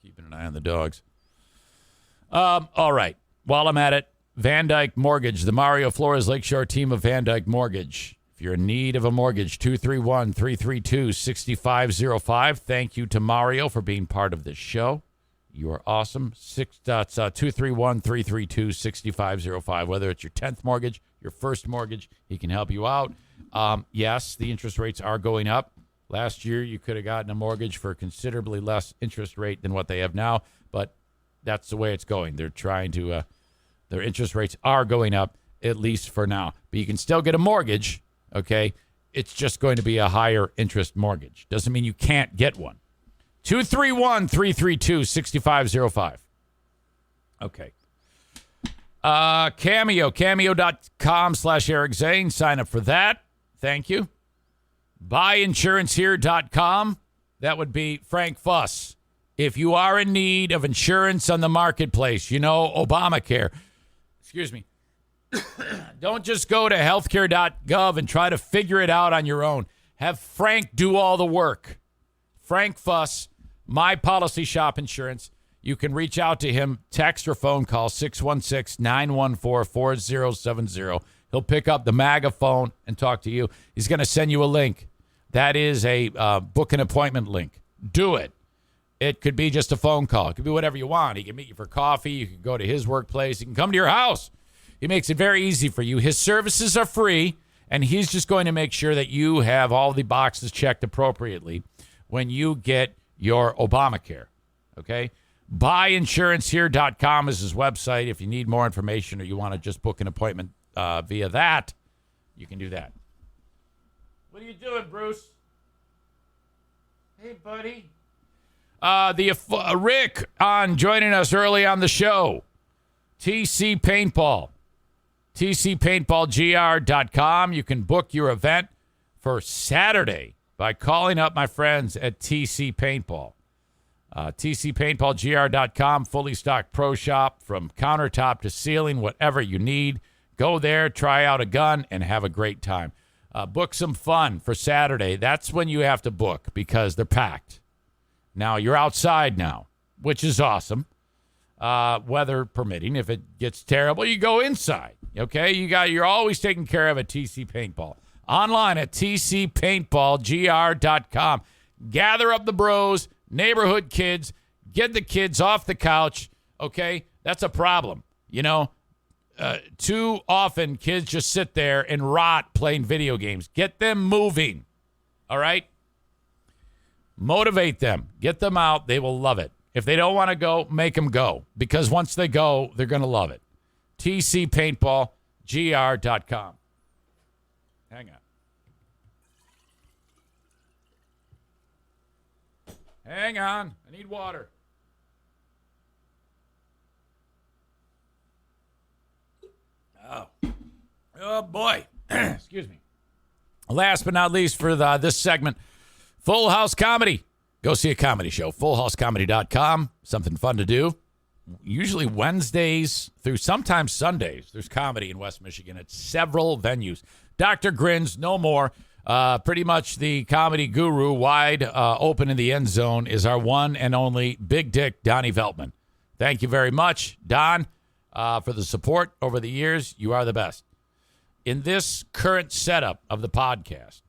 Keeping an eye on the dogs. All right. While I'm at it, Van Dyke Mortgage, the Mario Flores Lakeshore team of Van Dyke Mortgage. If you're in need of a mortgage, 231-332-6505. Thank you to Mario for being part of this show. You are awesome. 231-332-6505. Whether it's your 10th mortgage, your first mortgage, he can help you out. Yes, the interest rates are going up. Last year, you could have gotten a mortgage for considerably less interest rate than what they have now, but that's the way it's going. They're trying to, their interest rates are going up, at least for now. But you can still get a mortgage, okay? It's just going to be a higher interest mortgage. Doesn't mean you can't get one. 231-332-6505. Okay. Cameo, cameo.com/Eric Zane. Sign up for that. Thank you. Buyinsurancehere.com. That would be Frank Fuss. If you are in need of insurance on the marketplace, you know, Obamacare. Excuse me. Don't just go to healthcare.gov and try to figure it out on your own. Have Frank do all the work. Frank Fuss, My Policy Shop Insurance. You can reach out to him, text or phone call 616-914-4070. He'll pick up the MAGA phone and talk to you. He's going to send you a link. That is a book an appointment link. Do it. It could be just a phone call. It could be whatever you want. He can meet you for coffee. You can go to his workplace. He can come to your house. He makes it very easy for you. His services are free, and he's just going to make sure that you have all the boxes checked appropriately when you get your Obamacare. Okay? Buyinsurancehere.com is his website. If you need more information or you want to just book an appointment via that, you can do that. What are you doing, Bruce? Hey, buddy. Rick on joining us early on the show. TC Paintball. TCPaintballGR.com. You can book your event for Saturday by calling up my friends at TC Paintball. TCPaintballGR.com. Fully stocked pro shop from countertop to ceiling, whatever you need. Go there, try out a gun, and have a great time. Book some fun for Saturday. That's when you have to book because they're packed. Now, you're outside now, which is awesome. Weather permitting. If it gets terrible, you go inside. Okay? You're always taken care of at TC Paintball. Online at TCPaintballGR.com. Gather up the bros, neighborhood kids, get the kids off the couch. Okay? That's a problem. You know, too often kids just sit there and rot playing video games. Get them moving. All right? Motivate them. Get them out. They will love it. If they don't want to go, make them go. Because once they go, they're going to love it. TCPaintballGR.com. Hang on. Hang on. I need water. Oh boy. Excuse me. Last but not least for this segment, Full House Comedy. Go see a comedy show. FullHouseComedy.com. Something fun to do. Usually Wednesdays through sometimes Sundays. There's comedy in West Michigan at several venues. Dr. Grins, no more. Pretty much the comedy guru, wide open in the end zone, is our one and only Big Dick Donnie Veltman. Thank you very much, Don, for the support over the years. You are the best. In this current setup of the podcast,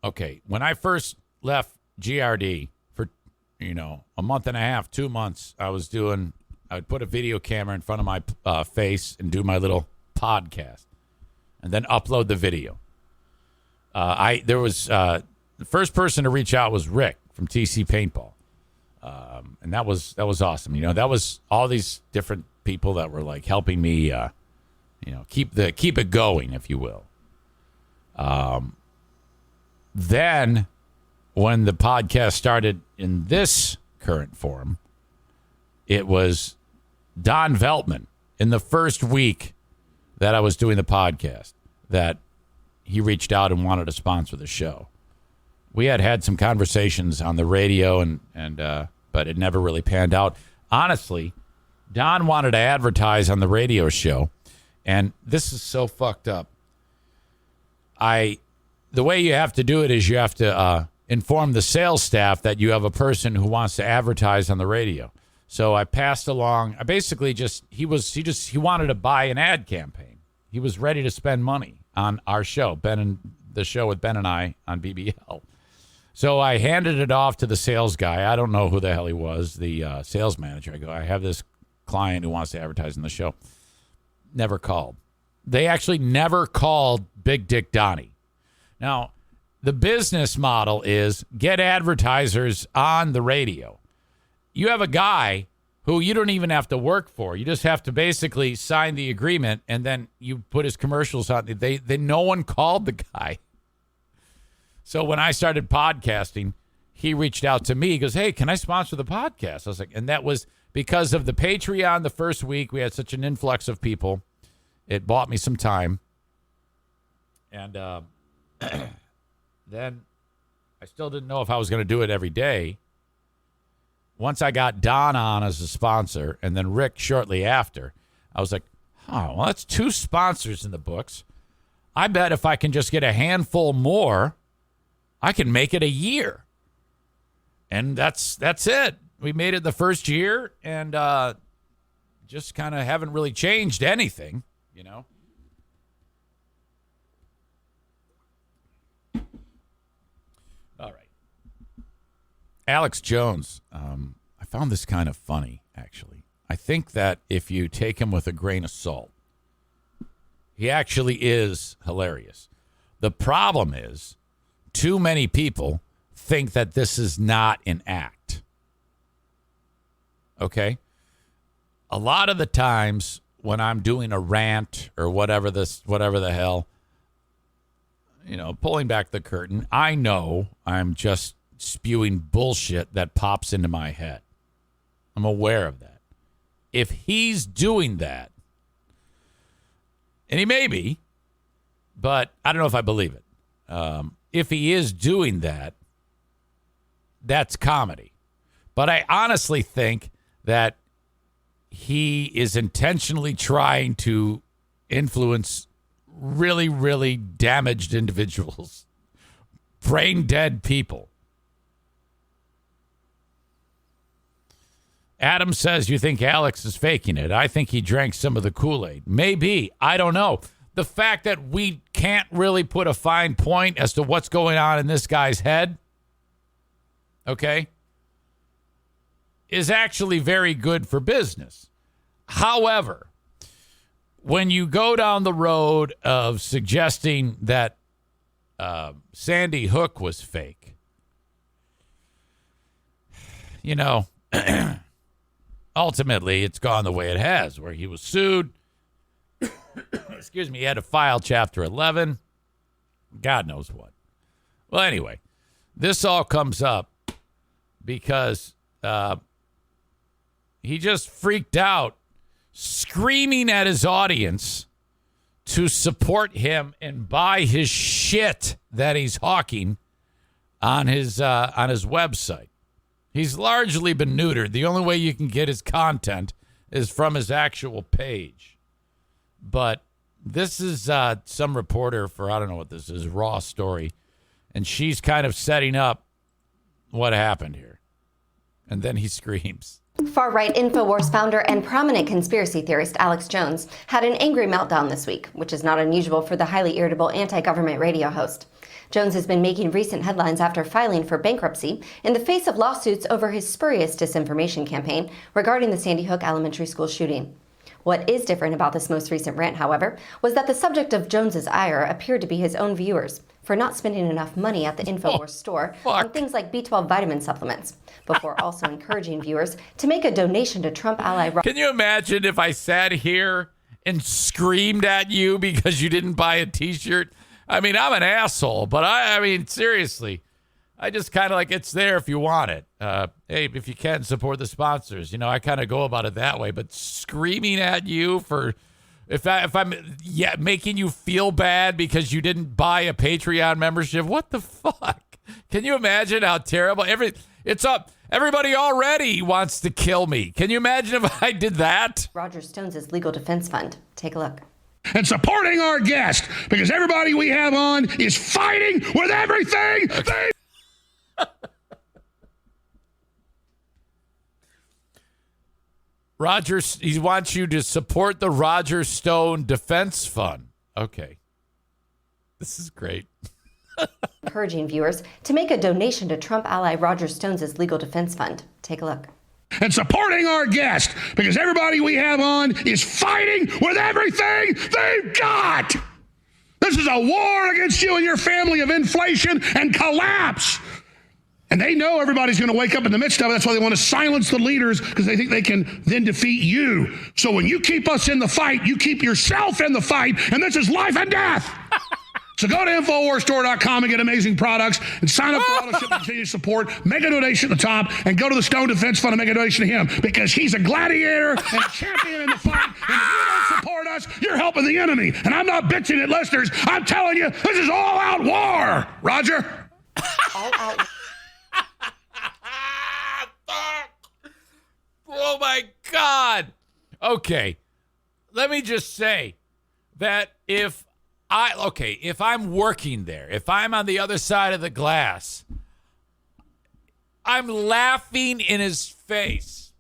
okay, when I first left GRD for, a month and a half, 2 months, I would put a video camera in front of my face and do my little podcast and then upload the video. The first person to reach out was Rick from TC Paintball. And that was awesome. That was all these different people that were like helping me, keep it going, if you will. Then when the podcast started in this current form, it was Don Veltman in the first week that I was doing the podcast that he reached out and wanted to sponsor the show. We had some conversations on the radio but it never really panned out. Honestly, Don wanted to advertise on the radio show, and this is so fucked up. The way you have to do it is you have to inform the sales staff that you have a person who wants to advertise on the radio. So I passed along. I basically he wanted to buy an ad campaign. He was ready to spend money on our show, the show with Ben and I on BBL. So I handed it off to the sales guy. I don't know who the hell he was, the sales manager. I go, I have this client who wants to advertise in the show. Never called. They actually never called Big Dick Donnie. Now, the business model is get advertisers on the radio. You have a guy who you don't even have to work for. You just have to basically sign the agreement, and then you put his commercials on. No one called the guy. So when I started podcasting, he reached out to me. He goes, hey, can I sponsor the podcast? I was like, and that was because of the Patreon the first week. We had such an influx of people. It bought me some time. And then I still didn't know if I was going to do it every day. Once I got Don on as a sponsor and then Rick shortly after, I was like, oh, well, that's 2 sponsors in the books. I bet if I can just get a handful more, I can make it a year. And that's it. We made it the first year and just kind of haven't really changed anything, you know. All right. Alex Jones. I found this kind of funny, actually. I think that if you take him with a grain of salt, he actually is hilarious. The problem is, too many people think that this is not an act. Okay? A lot of the times when I'm doing a rant or whatever the hell, you know, pulling back the curtain, I know I'm just spewing bullshit that pops into my head. I'm aware of that. If he's doing that, and he may be, but I don't know if I believe it. If he is doing that, that's comedy. But I honestly think that he is intentionally trying to influence really, really damaged individuals, brain dead people. Adam says, you think Alex is faking it. I think he drank some of the Kool-Aid. Maybe. I don't know. The fact that we can't really put a fine point as to what's going on in this guy's head, okay, is actually very good for business. However, when you go down the road of suggesting that Sandy Hook was fake, you know, ultimately it's gone the way it has, where he was sued. Excuse me, he had to file Chapter 11. God knows what. Well, anyway, this all comes up because he just freaked out, screaming at his audience to support him and buy his shit that he's hawking on his website. He's largely been neutered. The only way you can get his content is from his actual page. But this is some reporter for, I don't know what this is, Raw Story. And she's kind of setting up what happened here. And then he screams. Far-right InfoWars founder and prominent conspiracy theorist Alex Jones had an angry meltdown this week, which is not unusual for the highly irritable anti-government radio host. Jones has been making recent headlines after filing for bankruptcy in the face of lawsuits over his spurious disinformation campaign regarding the Sandy Hook Elementary School shooting. What is different about this most recent rant, however, was that the subject of Jones's ire appeared to be his own viewers for not spending enough money at the InfoWars store on things like B12 vitamin supplements, before also encouraging viewers to make a donation to Trump ally. Can you imagine if I sat here and screamed at you because you didn't buy a T-shirt? I mean, I'm an asshole, but I mean, seriously, I just kind of like, it's there if you want it. Hey, if you can, support the sponsors. You know, I kind of go about it that way. But screaming at you for, if I'm making you feel bad because you didn't buy a Patreon membership, what the fuck? Can you imagine how terrible? It's up. Everybody already wants to kill me. Can you imagine if I did that? Roger Stone's legal defense fund. Take a look. And supporting our guest, because everybody we have on is fighting with everything. Okay. He wants you to support the Roger Stone Defense Fund. Okay. This is great. Encouraging viewers to make a donation to Trump ally Roger Stone's legal defense fund. Take a look. And supporting our guest, because everybody we have on is fighting with everything they've got. This is a war against you and your family of inflation and collapse. And they know everybody's going to wake up in the midst of it. That's why they want to silence the leaders, because they think they can then defeat you. So when you keep us in the fight, you keep yourself in the fight, and this is life and death. So go to InfoWarsStore.com and get amazing products and sign up for auto ship and continue support. Make a donation at the top and go to the Stone Defense Fund and make a donation to him, because he's a gladiator and a champion in the fight. And if you don't support us, you're helping the enemy. And I'm not bitching at listeners. I'm telling you, this is all-out war. Roger? All-out. Oh, my God. Okay. Let me just say that if I'm working there, if I'm on the other side of the glass, I'm laughing in his face.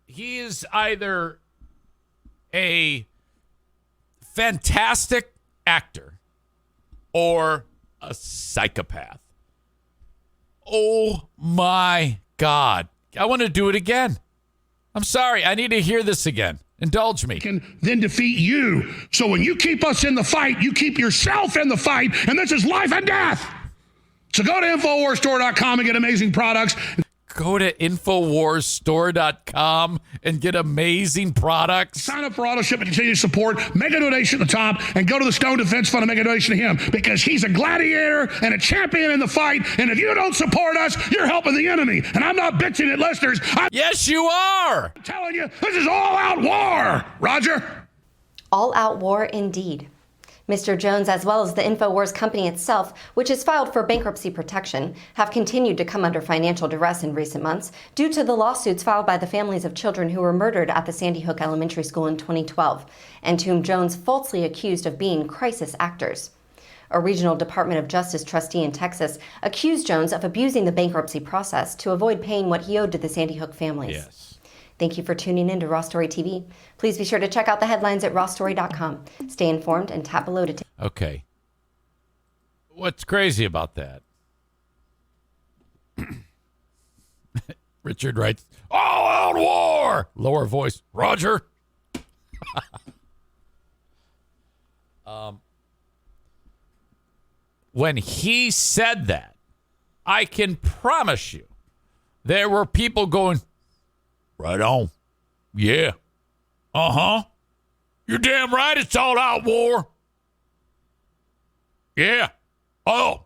He is either a fantastic actor or a psychopath. Oh, my God. I want to do it again. I'm sorry. I need to hear this again. Indulge me. Can then defeat you. So when you keep us in the fight, you keep yourself in the fight, and this is life and death. So go to InfoWarsStore.com and get amazing products. Go to InfoWarsStore.com and get amazing products. Sign up for auto ship and continue to support. Make a donation at the top and go to the Stone Defense Fund and make a donation to him, because he's a gladiator and a champion in the fight. And if you don't support us, you're helping the enemy. And I'm not bitching at listeners. Yes, you are. I'm telling you, this is all-out war. Roger? All-out war indeed. Mr. Jones, as well as the InfoWars company itself, which has filed for bankruptcy protection, have continued to come under financial duress in recent months due to the lawsuits filed by the families of children who were murdered at the Sandy Hook Elementary School in 2012, and whom Jones falsely accused of being crisis actors. A regional Department of Justice trustee in Texas accused Jones of abusing the bankruptcy process to avoid paying what he owed to the Sandy Hook families. Yes. Thank you for tuning in to Raw Story TV. Please be sure to check out the headlines at rawstory.com. Stay informed and tap below to Okay. What's crazy about that? Richard writes, all out war! Lower voice, Roger. When he said that, I can promise you there were people going, right on. Yeah. Uh-huh. You're damn right it's all out war. Yeah. Oh,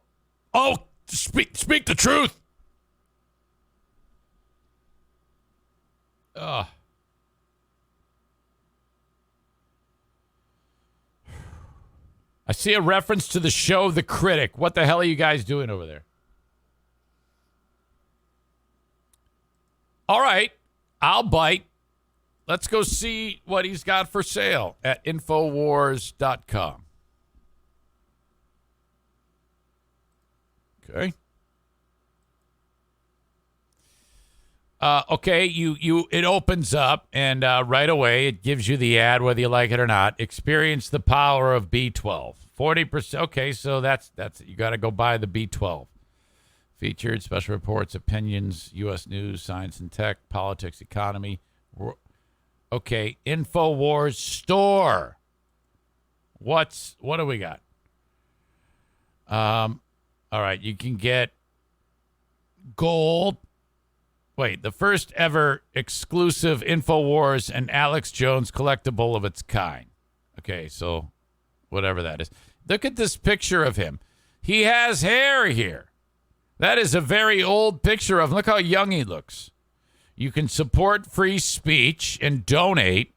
speak the truth. I see a reference to the show The Critic. What the hell are you guys doing over there? All right. I'll bite. Let's go see what he's got for sale at Infowars.com. Okay. Okay, it opens up, and right away it gives you the ad, whether you like it or not. Experience the power of B12. 40%. Okay, so that's you got to go buy the B12. Featured special reports, opinions, U.S. news, science and tech, politics, economy. Okay, InfoWars store. What do we got? All right, you can get gold. Wait, the first ever exclusive InfoWars and Alex Jones collectible of its kind. Okay, so whatever that is. Look at this picture of him. He has hair here. That is a very old picture of him. Look how young he looks. You can support free speech and donate.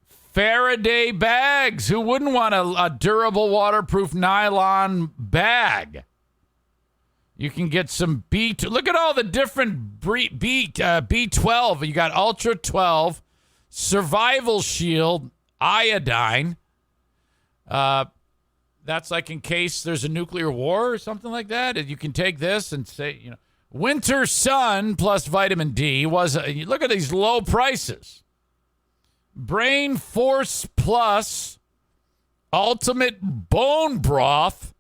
Faraday bags. Who wouldn't want a durable, waterproof nylon bag? You can get some B2. Look at all the different B12. You got Ultra 12, Survival Shield, Iodine. That's like in case there's a nuclear war or something like that. And you can take this and say, Winter Sun plus vitamin D was, look at these low prices. Brain Force Plus Ultimate Bone Broth,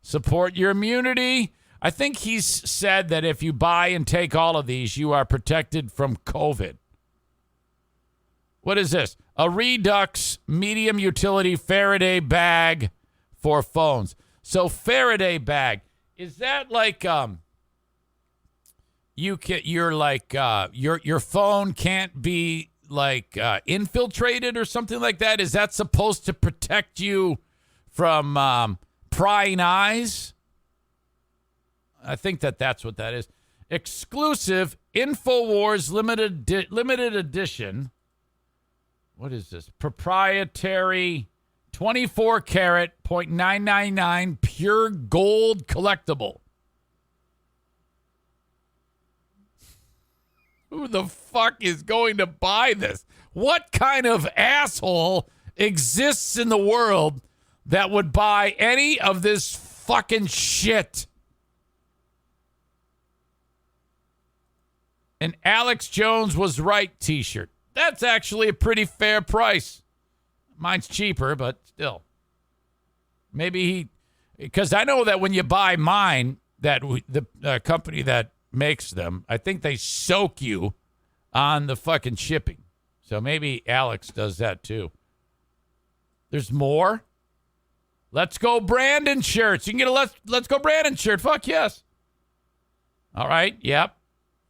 support your immunity. I think he's said that if you buy and take all of these, you are protected from COVID. What is this? A Redux medium utility Faraday bag for phones. So Faraday bag, is that like your phone can't be like infiltrated or something like that? Is that supposed to protect you from prying eyes? I think that's what that is. Exclusive InfoWars limited edition. What is this? Proprietary 24 karat 0.999 pure gold collectible. Who the fuck is going to buy this? What kind of asshole exists in the world that would buy any of this fucking shit? An Alex Jones was right t-shirt. That's actually a pretty fair price. Mine's cheaper, but still. Maybe because I know that when you buy mine, that the company that makes them, I think they soak you on the fucking shipping. So maybe Alex does that too. There's more. Let's go Brandon shirts. You can get a Let's Go Brandon shirt. Fuck yes. All right. Yep.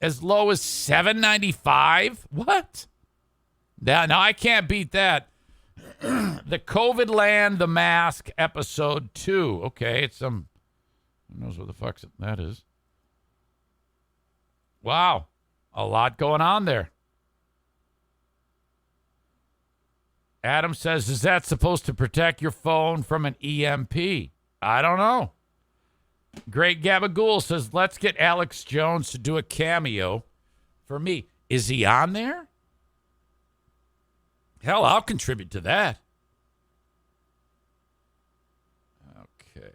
As low as $7.95. What? No, I can't beat that. The COVID Land, The Mask, episode 2. Okay, it's some. Who knows what the fuck that is? Wow, a lot going on there. Adam says, is that supposed to protect your phone from an EMP? I don't know. Great Gabagool says, let's get Alex Jones to do a cameo for me. Is he on there? Hell, I'll contribute to that. Okay.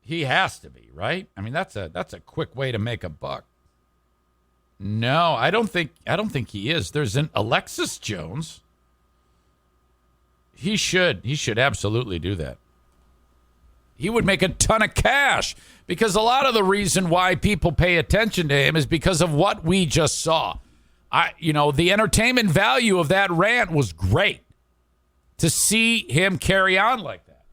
He has to be, right? I mean, that's a quick way to make a buck. No, I don't think he is. There's an Alexis Jones. He should absolutely do that. He would make a ton of cash because a lot of the reason why people pay attention to him is because of what we just saw. The entertainment value of that rant was great to see him carry on like that.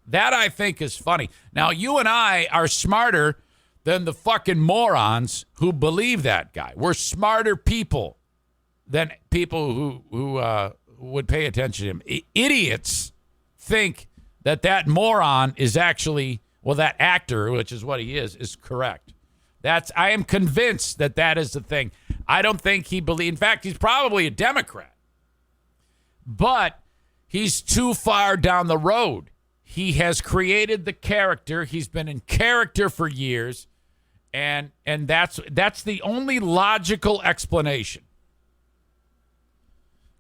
That I think is funny. Now, you and I are smarter than the fucking morons who believe that guy. We're smarter people than people who would pay attention to him. Idiots think that moron is actually, that actor, which is what he is correct. I am convinced that is the thing. I don't think he believes. In fact, he's probably a Democrat. But he's too far down the road. He has created the character. He's been in character for years. And that's the only logical explanation.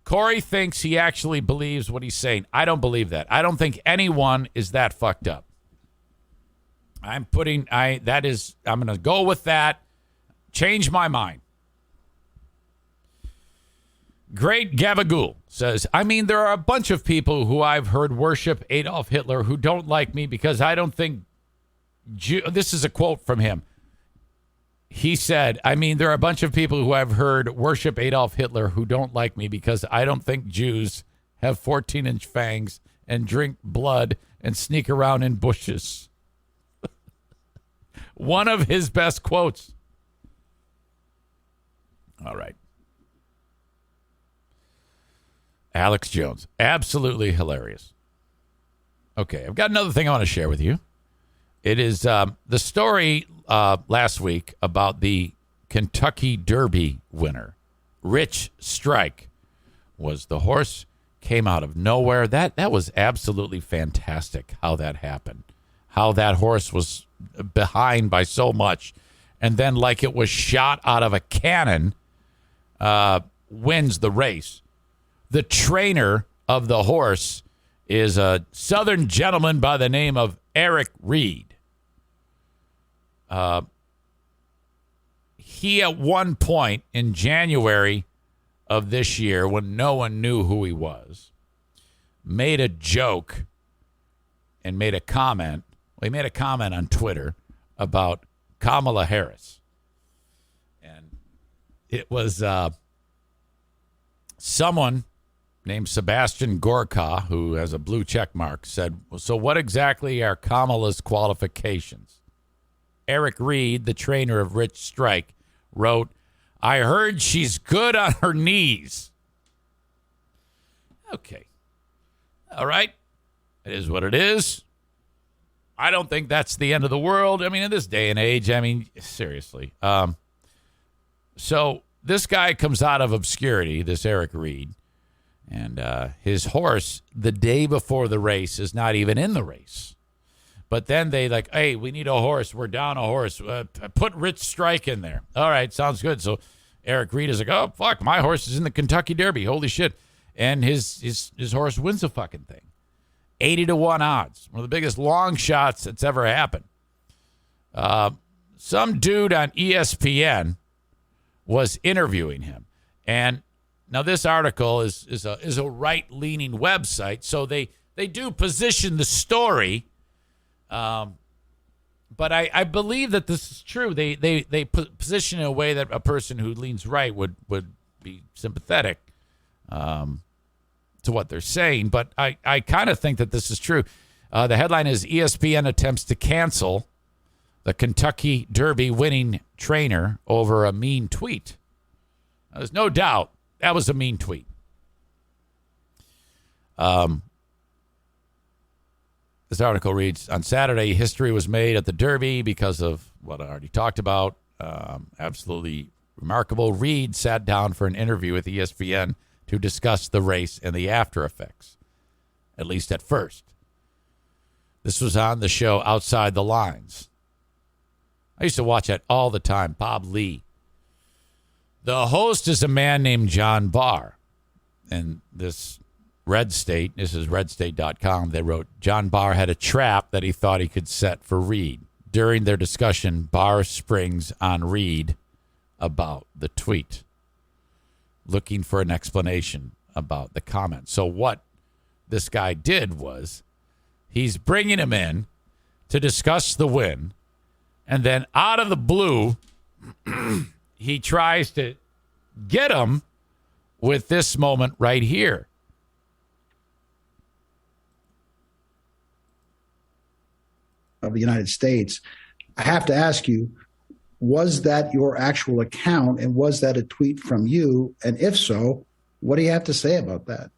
Corey thinks he actually believes what he's saying. I don't believe that. I don't think anyone is that fucked up. I'm going to go with that. Change my mind. Great Gabagool says, there are a bunch of people who I've heard worship Adolf Hitler who don't like me because I don't think this is a quote from him. He said, there are a bunch of people who I've heard worship Adolf Hitler who don't like me because I don't think Jews have 14-inch fangs and drink blood and sneak around in bushes. One of his best quotes. All right. Alex Jones. Absolutely hilarious. Okay, I've got another thing I want to share with you. It is the story last week about the Kentucky Derby winner. Rich Strike was the horse, came out of nowhere. That was absolutely fantastic how that happened. How that horse was behind by so much. And then like it was shot out of a cannon, wins the race. The trainer of the horse is a Southern gentleman by the name of Eric Reed. he at one point in January of this year, when no one knew who he was, made a joke and made a comment. Well, he made a comment on Twitter about Kamala Harris. And it was someone named Sebastian Gorka, who has a blue check mark, said, so what exactly are Kamala's qualifications? Eric Reed, the trainer of Rich Strike, wrote, I heard she's good on her knees. Okay. All right. It is what it is. I don't think that's the end of the world. I mean, in this day and age, I mean, seriously. So this guy comes out of obscurity, this Eric Reed, and his horse, the day before the race, is not even in the race. But then they like, hey, we need a horse. We're down a horse. Put Rich Strike in there. All right, sounds good. So Eric Reed is like, oh, fuck, my horse is in the Kentucky Derby. Holy shit. And his horse wins the fucking thing. 80-1 odds. One of the biggest long shots that's ever happened. Some dude on ESPN was interviewing him. And now this article is a right-leaning website, so they do position the story. But I believe that this is true. They position it in a way that a person who leans right would be sympathetic to what they're saying. But I kind of think that this is true. The headline is ESPN attempts to cancel the Kentucky Derby winning trainer over a mean tweet. Now, there's no doubt that was a mean tweet. This article reads, on Saturday, history was made at the Derby because of what I already talked about. Absolutely remarkable. Reed sat down for an interview with ESPN to discuss the race and the after effects, at least at first. This was on the show Outside the Lines. I used to watch that all the time, Bob Lee. The host is a man named John Barr. And this Red State, this is redstate.com, they wrote, John Barr had a trap that he thought he could set for Reed. During their discussion, Barr springs on Reed about the tweet, looking for an explanation about the comment. So what this guy did was he's bringing him in to discuss the win, and then out of the blue, he tries to get him with this moment right here. Of the United States, I have to ask you, was that your actual account, and was that a tweet from you? And if so, what do you have to say about that?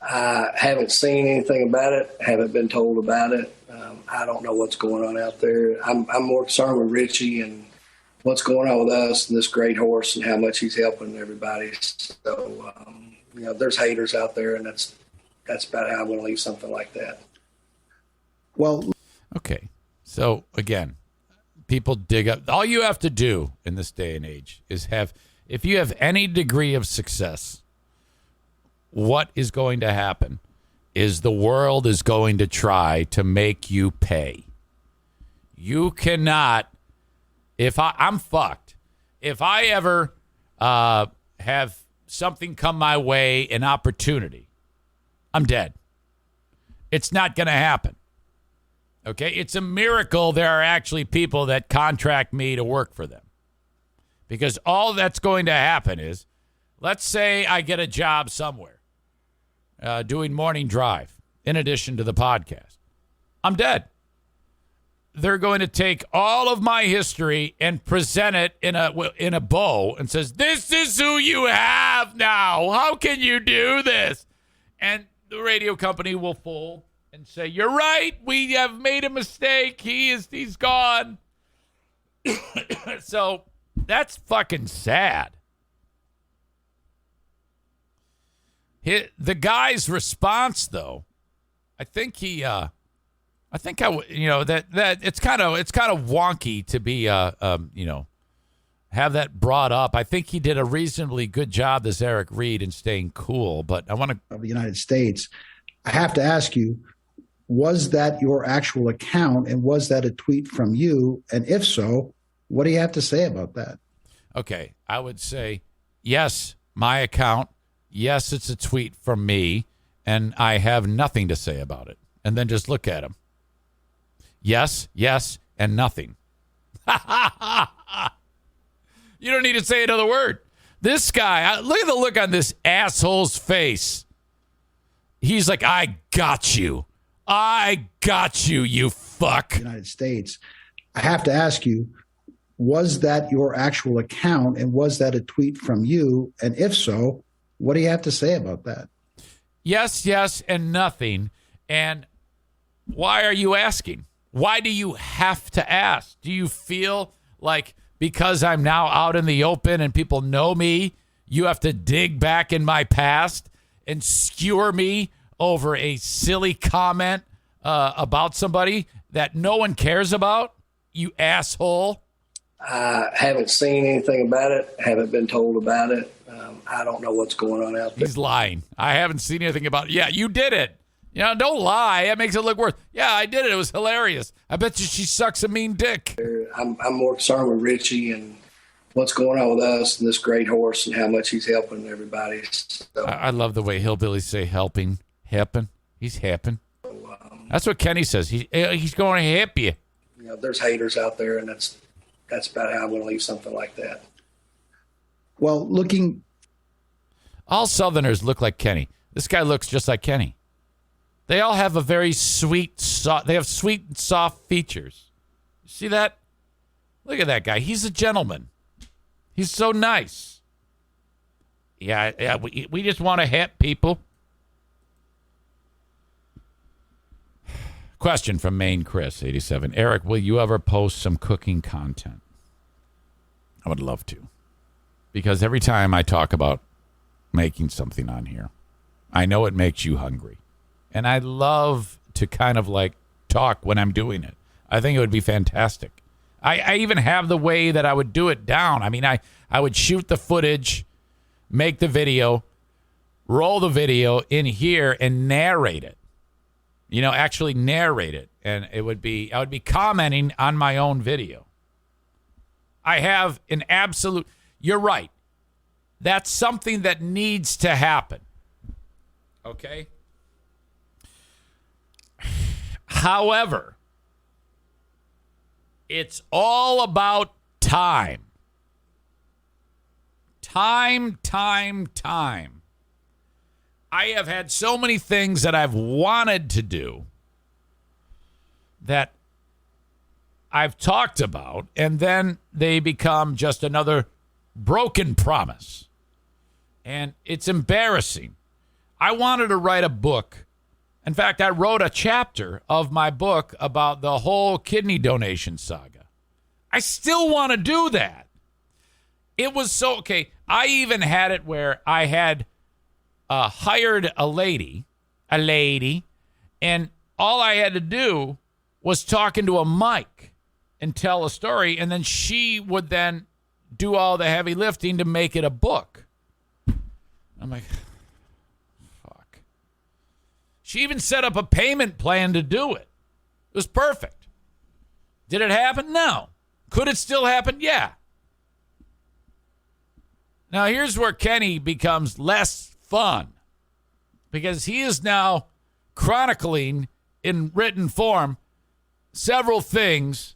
I haven't seen anything about it, haven't been told about it. I don't know what's going on out there. I'm more concerned with Richie and what's going on with us and this great horse and how much he's helping everybody. So, there's haters out there, and that's about how I'm going to leave something like that. Well, okay. So, again, people dig up. All you have to do in this day and age is if you have any degree of success, what is going to happen is the world is going to try to make you pay. You cannot, I'm fucked. If I ever have something come my way, an opportunity, I'm dead. It's not going to happen. Okay? It's a miracle there are actually people that contract me to work for them. Because all that's going to happen is, let's say I get a job somewhere doing morning drive in addition to the podcast. I'm dead. They're going to take all of my history and present it in a bow and says, this is who you have now. How can you do this? And the radio company will fold and say, you're right. We have made a mistake. He's gone. So that's fucking sad. The guy's response, though, I think that it's kind of wonky to be have that brought up. I think he did a reasonably good job, this Eric Reed, in staying cool. But I want to of the United States, I have to ask you, was that your actual account? And was that a tweet from you? And if so, what do you have to say about that? Okay, I would say, yes, my account. Yes, it's a tweet from me, and I have nothing to say about it. And then just look at him. Yes, and nothing. You don't need to say another word. This guy, look at the look on this asshole's face. He's like, I got you. I got you, you fuck. United States. I have to ask you, was that your actual account? And was that a tweet from you? And if so, what do you have to say about that? Yes, and nothing. And why are you asking? Why do you have to ask? Do you feel like because I'm now out in the open and people know me, you have to dig back in my past and skewer me over a silly comment about somebody that no one cares about? You asshole. I haven't seen anything about it. Haven't been told about it. I don't know what's going on out there. He's lying. I haven't seen anything about it. Yeah, you did it. You know, don't lie. That makes it look worse. Yeah, I did it. It was hilarious. I bet you she sucks a mean dick. I'm more concerned with Richie and what's going on with us and this great horse and how much he's helping everybody. So, I love the way hillbillies say helping. He's helping. That's what Kenny says. He's going to help you. You know, there's haters out there, and that's about how I'm going to leave something like that. Well, all Southerners look like Kenny. This guy looks just like Kenny. They all have a very sweet, they have sweet and soft features. See that? Look at that guy. He's a gentleman. He's so nice. Yeah. We just want to help people. Question from Maine Chris, 87. Eric, will you ever post some cooking content? I would love to. Because every time I talk about making something on here, I know it makes you hungry. And I love to kind of like talk when I'm doing it. I think it would be fantastic. I even have the way that I would do it down. I mean, I would shoot the footage, make the video, roll the video in here and narrate it. You know, actually narrate it. And I would be commenting on my own video. I have an absolute, you're right. That's something that needs to happen. Okay? However, it's all about time. Time. I have had so many things that I've wanted to do that I've talked about, and then they become just another broken promise. And it's embarrassing. I wanted to write a book. In fact, I wrote a chapter of my book about the whole kidney donation saga. I still want to do that. It was so, okay, I even had it where I had hired a lady, and all I had to do was talk into a mic and tell a story, and then she would then do all the heavy lifting to make it a book. I'm like, fuck. She even set up a payment plan to do it. It was perfect. Did it happen? No. Could it still happen? Yeah. Now, here's where Kenny becomes less fun, because he is now chronicling in written form several things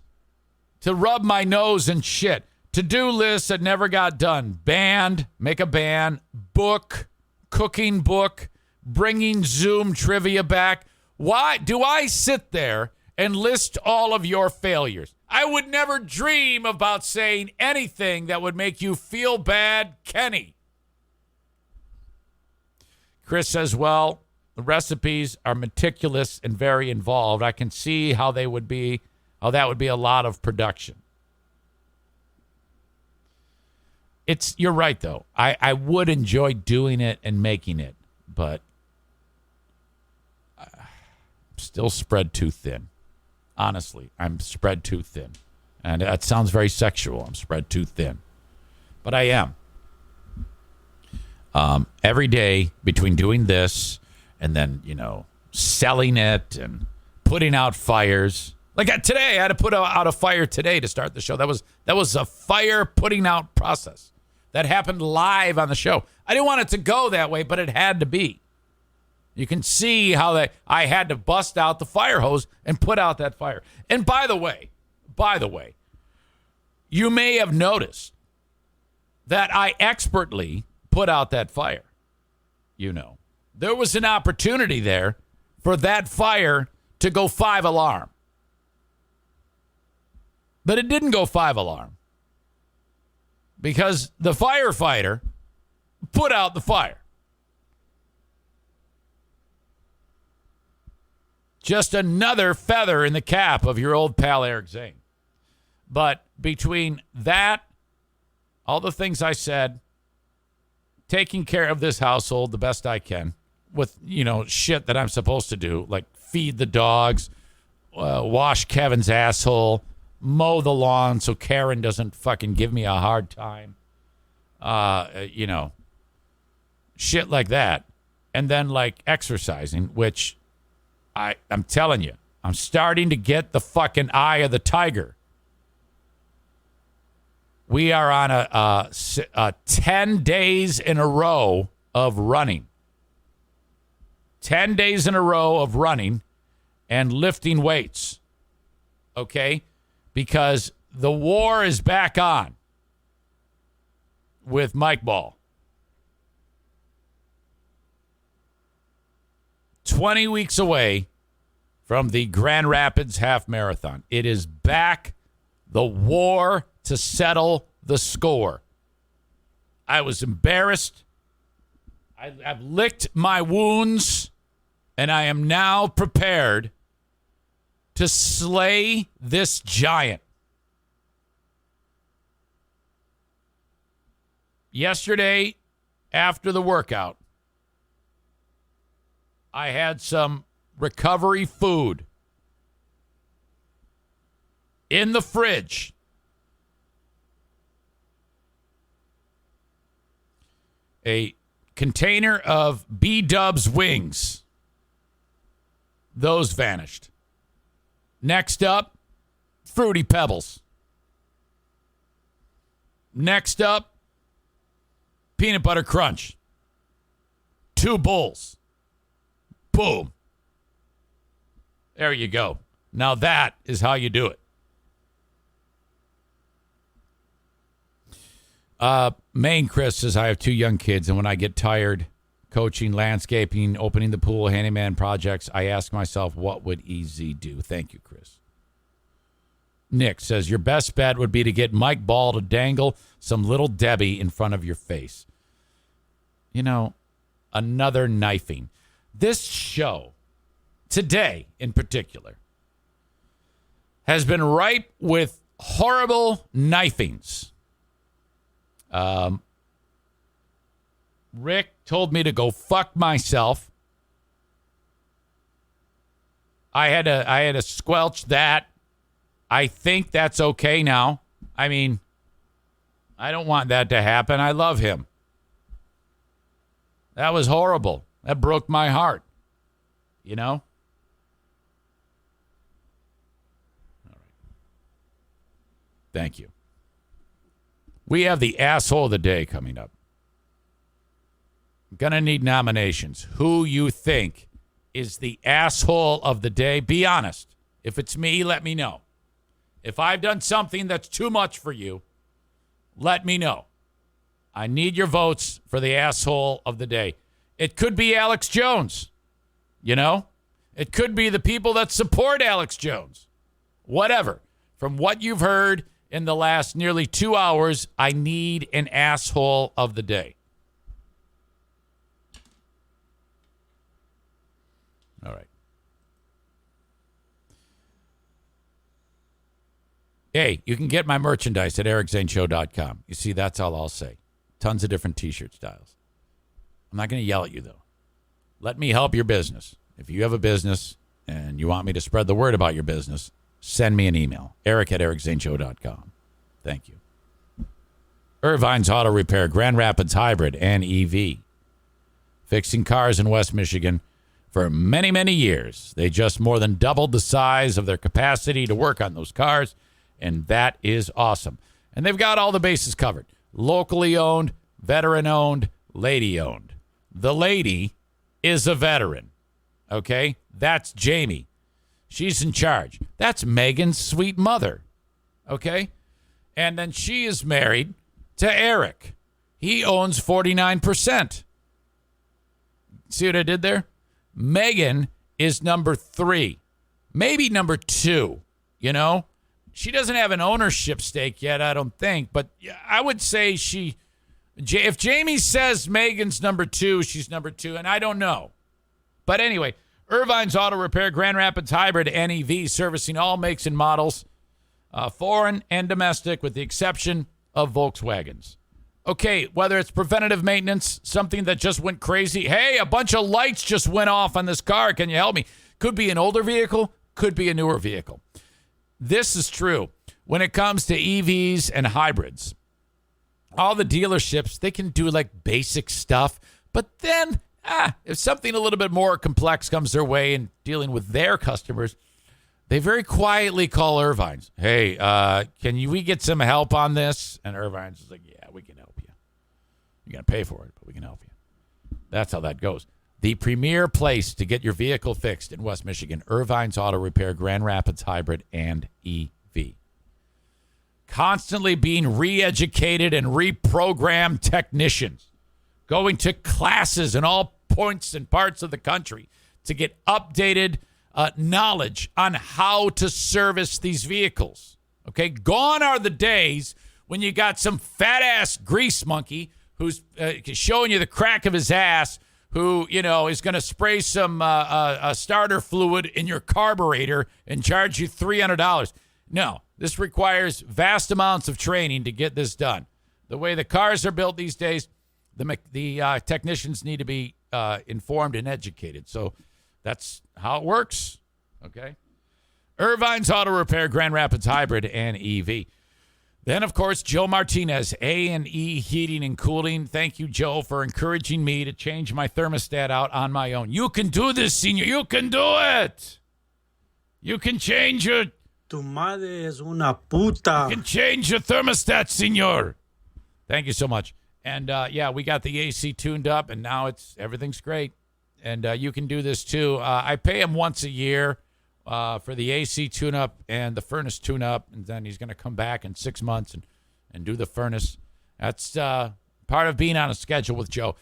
to rub my nose and shit. To-do lists that never got done. Band, make a band, book, cooking book, bringing Zoom trivia back. Why do I sit there and list all of your failures? I would never dream about saying anything that would make you feel bad, Kenny. Chris says, well, the recipes are meticulous and very involved. I can see how that would be a lot of production. You're right, though. I would enjoy doing it and making it, but I'm still spread too thin. Honestly, I'm spread too thin. And that sounds very sexual. I'm spread too thin. But I am. Every day between doing this and then, selling it and putting out fires. Like today, I had to put out a fire today to start the show. That was a fire putting out process that happened live on the show. I didn't want it to go that way, but it had to be. You can see how I had to bust out the fire hose and put out that fire. And by the way, you may have noticed that I expertly put out that fire. There was an opportunity there for that fire to go 5-alarm. But it didn't go 5-alarm because the firefighter put out the fire. Just another feather in the cap of your old pal Eric Zane. But between that, all the things I said, taking care of this household the best I can with, shit that I'm supposed to do, like feed the dogs, wash Kevin's asshole, mow the lawn so Karen doesn't fucking give me a hard time, shit like that. And then like exercising, which I'm telling you, I'm starting to get the fucking eye of the tiger. We are on a 10 days in a row of running. 10 days in a row of running and lifting weights. Okay? Because the war is back on with Mike Ball. 20 weeks away from the Grand Rapids Half Marathon. It is back. The war to settle the score. I was embarrassed. I've licked my wounds, and I am now prepared to slay this giant. Yesterday, after the workout, I had some recovery food in the fridge. A container of B-Dubs wings. Those vanished. Next up, Fruity Pebbles. Next up, Peanut Butter Crunch. 2 bowls. Boom. There you go. Now that is how you do it. Maine Chris says, I have 2 young kids, and when I get tired coaching, landscaping, opening the pool, handyman projects, I ask myself, what would EZ do? Thank you, Chris. Nick says, your best bet would be to get Mike Ball to dangle some little Debbie in front of your face. Another knifing. This show, today in particular, has been ripe with horrible knifings. Rick told me to go fuck myself. I had to squelch that. I think that's okay now. I mean, I don't want that to happen. I love him. That was horrible. That broke my heart. All right. Thank you. We have the asshole of the day coming up. I'm going to need nominations. Who you think is the asshole of the day? Be honest. If it's me, let me know. If I've done something that's too much for you, let me know. I need your votes for the asshole of the day. It could be Alex Jones. It could be the people that support Alex Jones. Whatever. From what you've heard in the last nearly 2 hours, I need an asshole of the day. All right. Hey, you can get my merchandise at ericzaneshow.com. You see, that's all I'll say. Tons of different T-shirt styles. I'm not going to yell at you, though. Let me help your business. If you have a business and you want me to spread the word about your business, send me an email. eric@ericzaneshow.com. Thank you. Irvine's Auto Repair, Grand Rapids Hybrid and EV. Fixing cars in West Michigan for many, many years. They just more than doubled the size of their capacity to work on those cars, and that is awesome. And they've got all the bases covered. Locally owned, veteran-owned, lady-owned. The lady is a veteran, okay? That's Jamie. She's in charge. That's Megan's sweet mother, okay? And then she is married to Eric. He owns 49%. See what I did there? Megan is number 3, maybe number 2, you know? She doesn't have an ownership stake yet, I don't think, but I would say if Jamie says Megan's number 2, she's number 2, and I don't know. But anyway, Irvine's Auto Repair, Grand Rapids Hybrid NEV, servicing all makes and models, foreign and domestic, with the exception of Volkswagens. Okay, whether it's preventative maintenance, something that just went crazy. Hey, a bunch of lights just went off on this car. Can you help me? Could be an older vehicle, could be a newer vehicle. This is true when it comes to EVs and hybrids. All the dealerships, they can do like basic stuff, but then if something a little bit more complex comes their way in dealing with their customers, they very quietly call Irvine's. Hey, we get some help on this? And Irvine's is like, yeah, we can help you. You're going to pay for it, but we can help you. That's how that goes. The premier place to get your vehicle fixed in West Michigan, Irvine's Auto Repair, Grand Rapids Hybrid and EV. Constantly being re-educated and reprogrammed technicians, going to classes in all points and parts of the country to get updated knowledge on how to service these vehicles. Okay, gone are the days when you got some fat-ass grease monkey who's showing you the crack of his ass, who, you know, is going to spray some starter fluid in your carburetor and charge you $300. No, this requires vast amounts of training to get this done. The way the cars are built these days, the technicians need to be informed and educated. So that's how it works, okay? Irvine's Auto Repair, Grand Rapids Hybrid and EV. Then, of course, Joe Martinez, A&E Heating and Cooling. Thank you, Joe, for encouraging me to change my thermostat out on my own. You can do this, senor. You can do it. You can change your... Tu madre es una puta. You can change your thermostat, senor. Thank you so much. And, we got the AC tuned up, and now everything's great. And you can do this, too. I pay him once a year for the AC tune-up and the furnace tune-up, and then he's going to come back in 6 months and do the furnace. That's part of being on a schedule with Joe.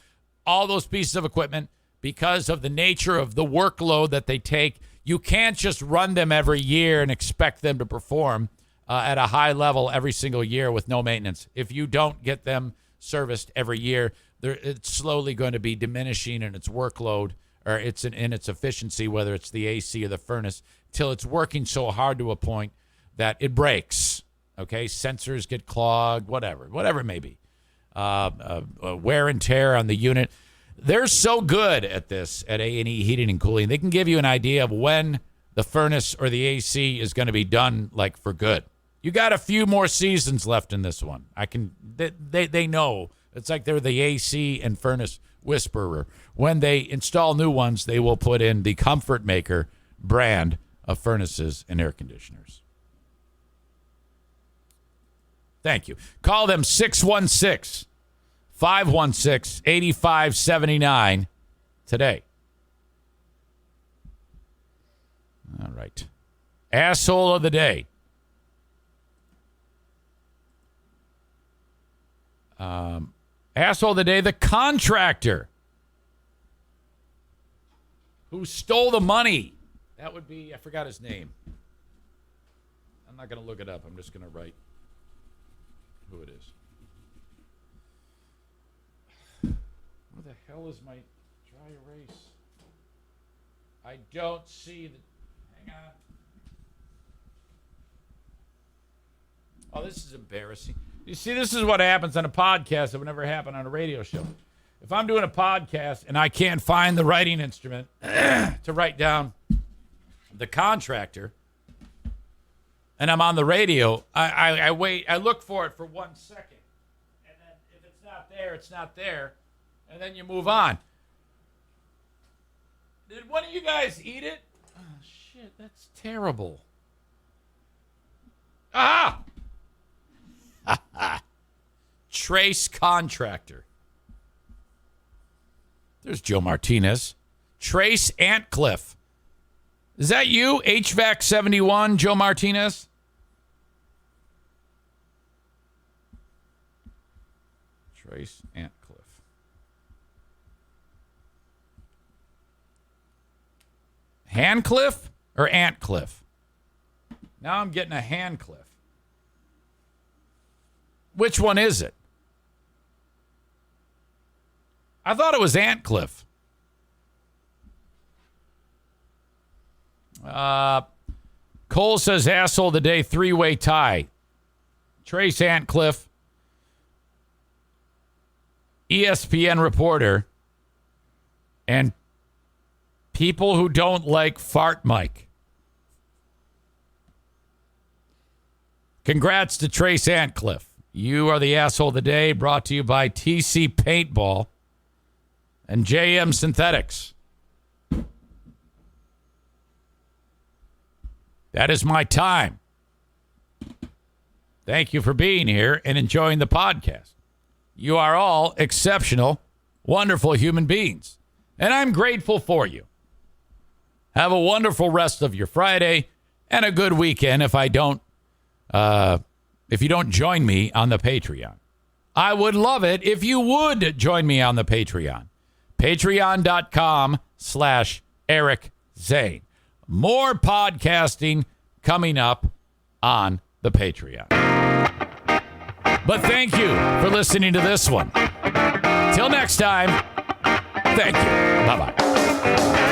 All those pieces of equipment, because of the nature of the workload that they take, you can't just run them every year and expect them to perform at a high level every single year with no maintenance. If you don't get them serviced every year, it's slowly going to be diminishing in its workload or in its efficiency, whether it's the AC or the furnace, till it's working so hard to a point that it breaks. Okay, sensors get clogged, whatever it may be. Wear and tear on the unit. They're so good at this at A&E Heating and Cooling. They can give you an idea of when the furnace or the AC is going to be done, like, for good. You got a few more seasons left in this one. They know. It's like they're the AC and furnace whisperer. When they install new ones, they will put in the Comfort Maker brand of furnaces and air conditioners. Thank you. Call them 616-516-8579 today. All right. Asshole of the day. Asshole of the day, the contractor who stole the money. That would be, I forgot his name. I'm not going to look it up. I'm just going to write who it is. Where the hell is my dry erase? I don't see the... Hang on. Oh, this is embarrassing. You see, this is what happens on a podcast that would never happen on a radio show. If I'm doing a podcast and I can't find the writing instrument to write down the contractor, and I'm on the radio, I wait. I look for it for 1 second, and then if it's not there, it's not there, and then you move on. Did one of you guys eat it? Oh, shit, that's terrible. Ah! Trace Contractor. There's Joe Martinez. Trace Antcliffe. Is that you, HVAC 71, Joe Martinez? Trace Antcliffe. Handcliffe or Antcliffe? Now I'm getting a Handcliffe. Which one is it? I thought it was Antcliffe. Cole says asshole of the day, 3-way tie. Trace Antcliffe, ESPN reporter, and people who don't like Fart Mike. Congrats to Trace Antcliffe. You are the asshole of the day, brought to you by TC Paintball and JM Synthetics. That is my time. Thank you for being here and enjoying the podcast. You are all exceptional, wonderful human beings, and I'm grateful for you. Have a wonderful rest of your Friday and a good weekend if you don't join me on the Patreon. I would love it if you would join me on the Patreon. Patreon.com/Eric Zane. More podcasting coming up on the Patreon. But thank you for listening to this one. Till next time, thank you. Bye-bye.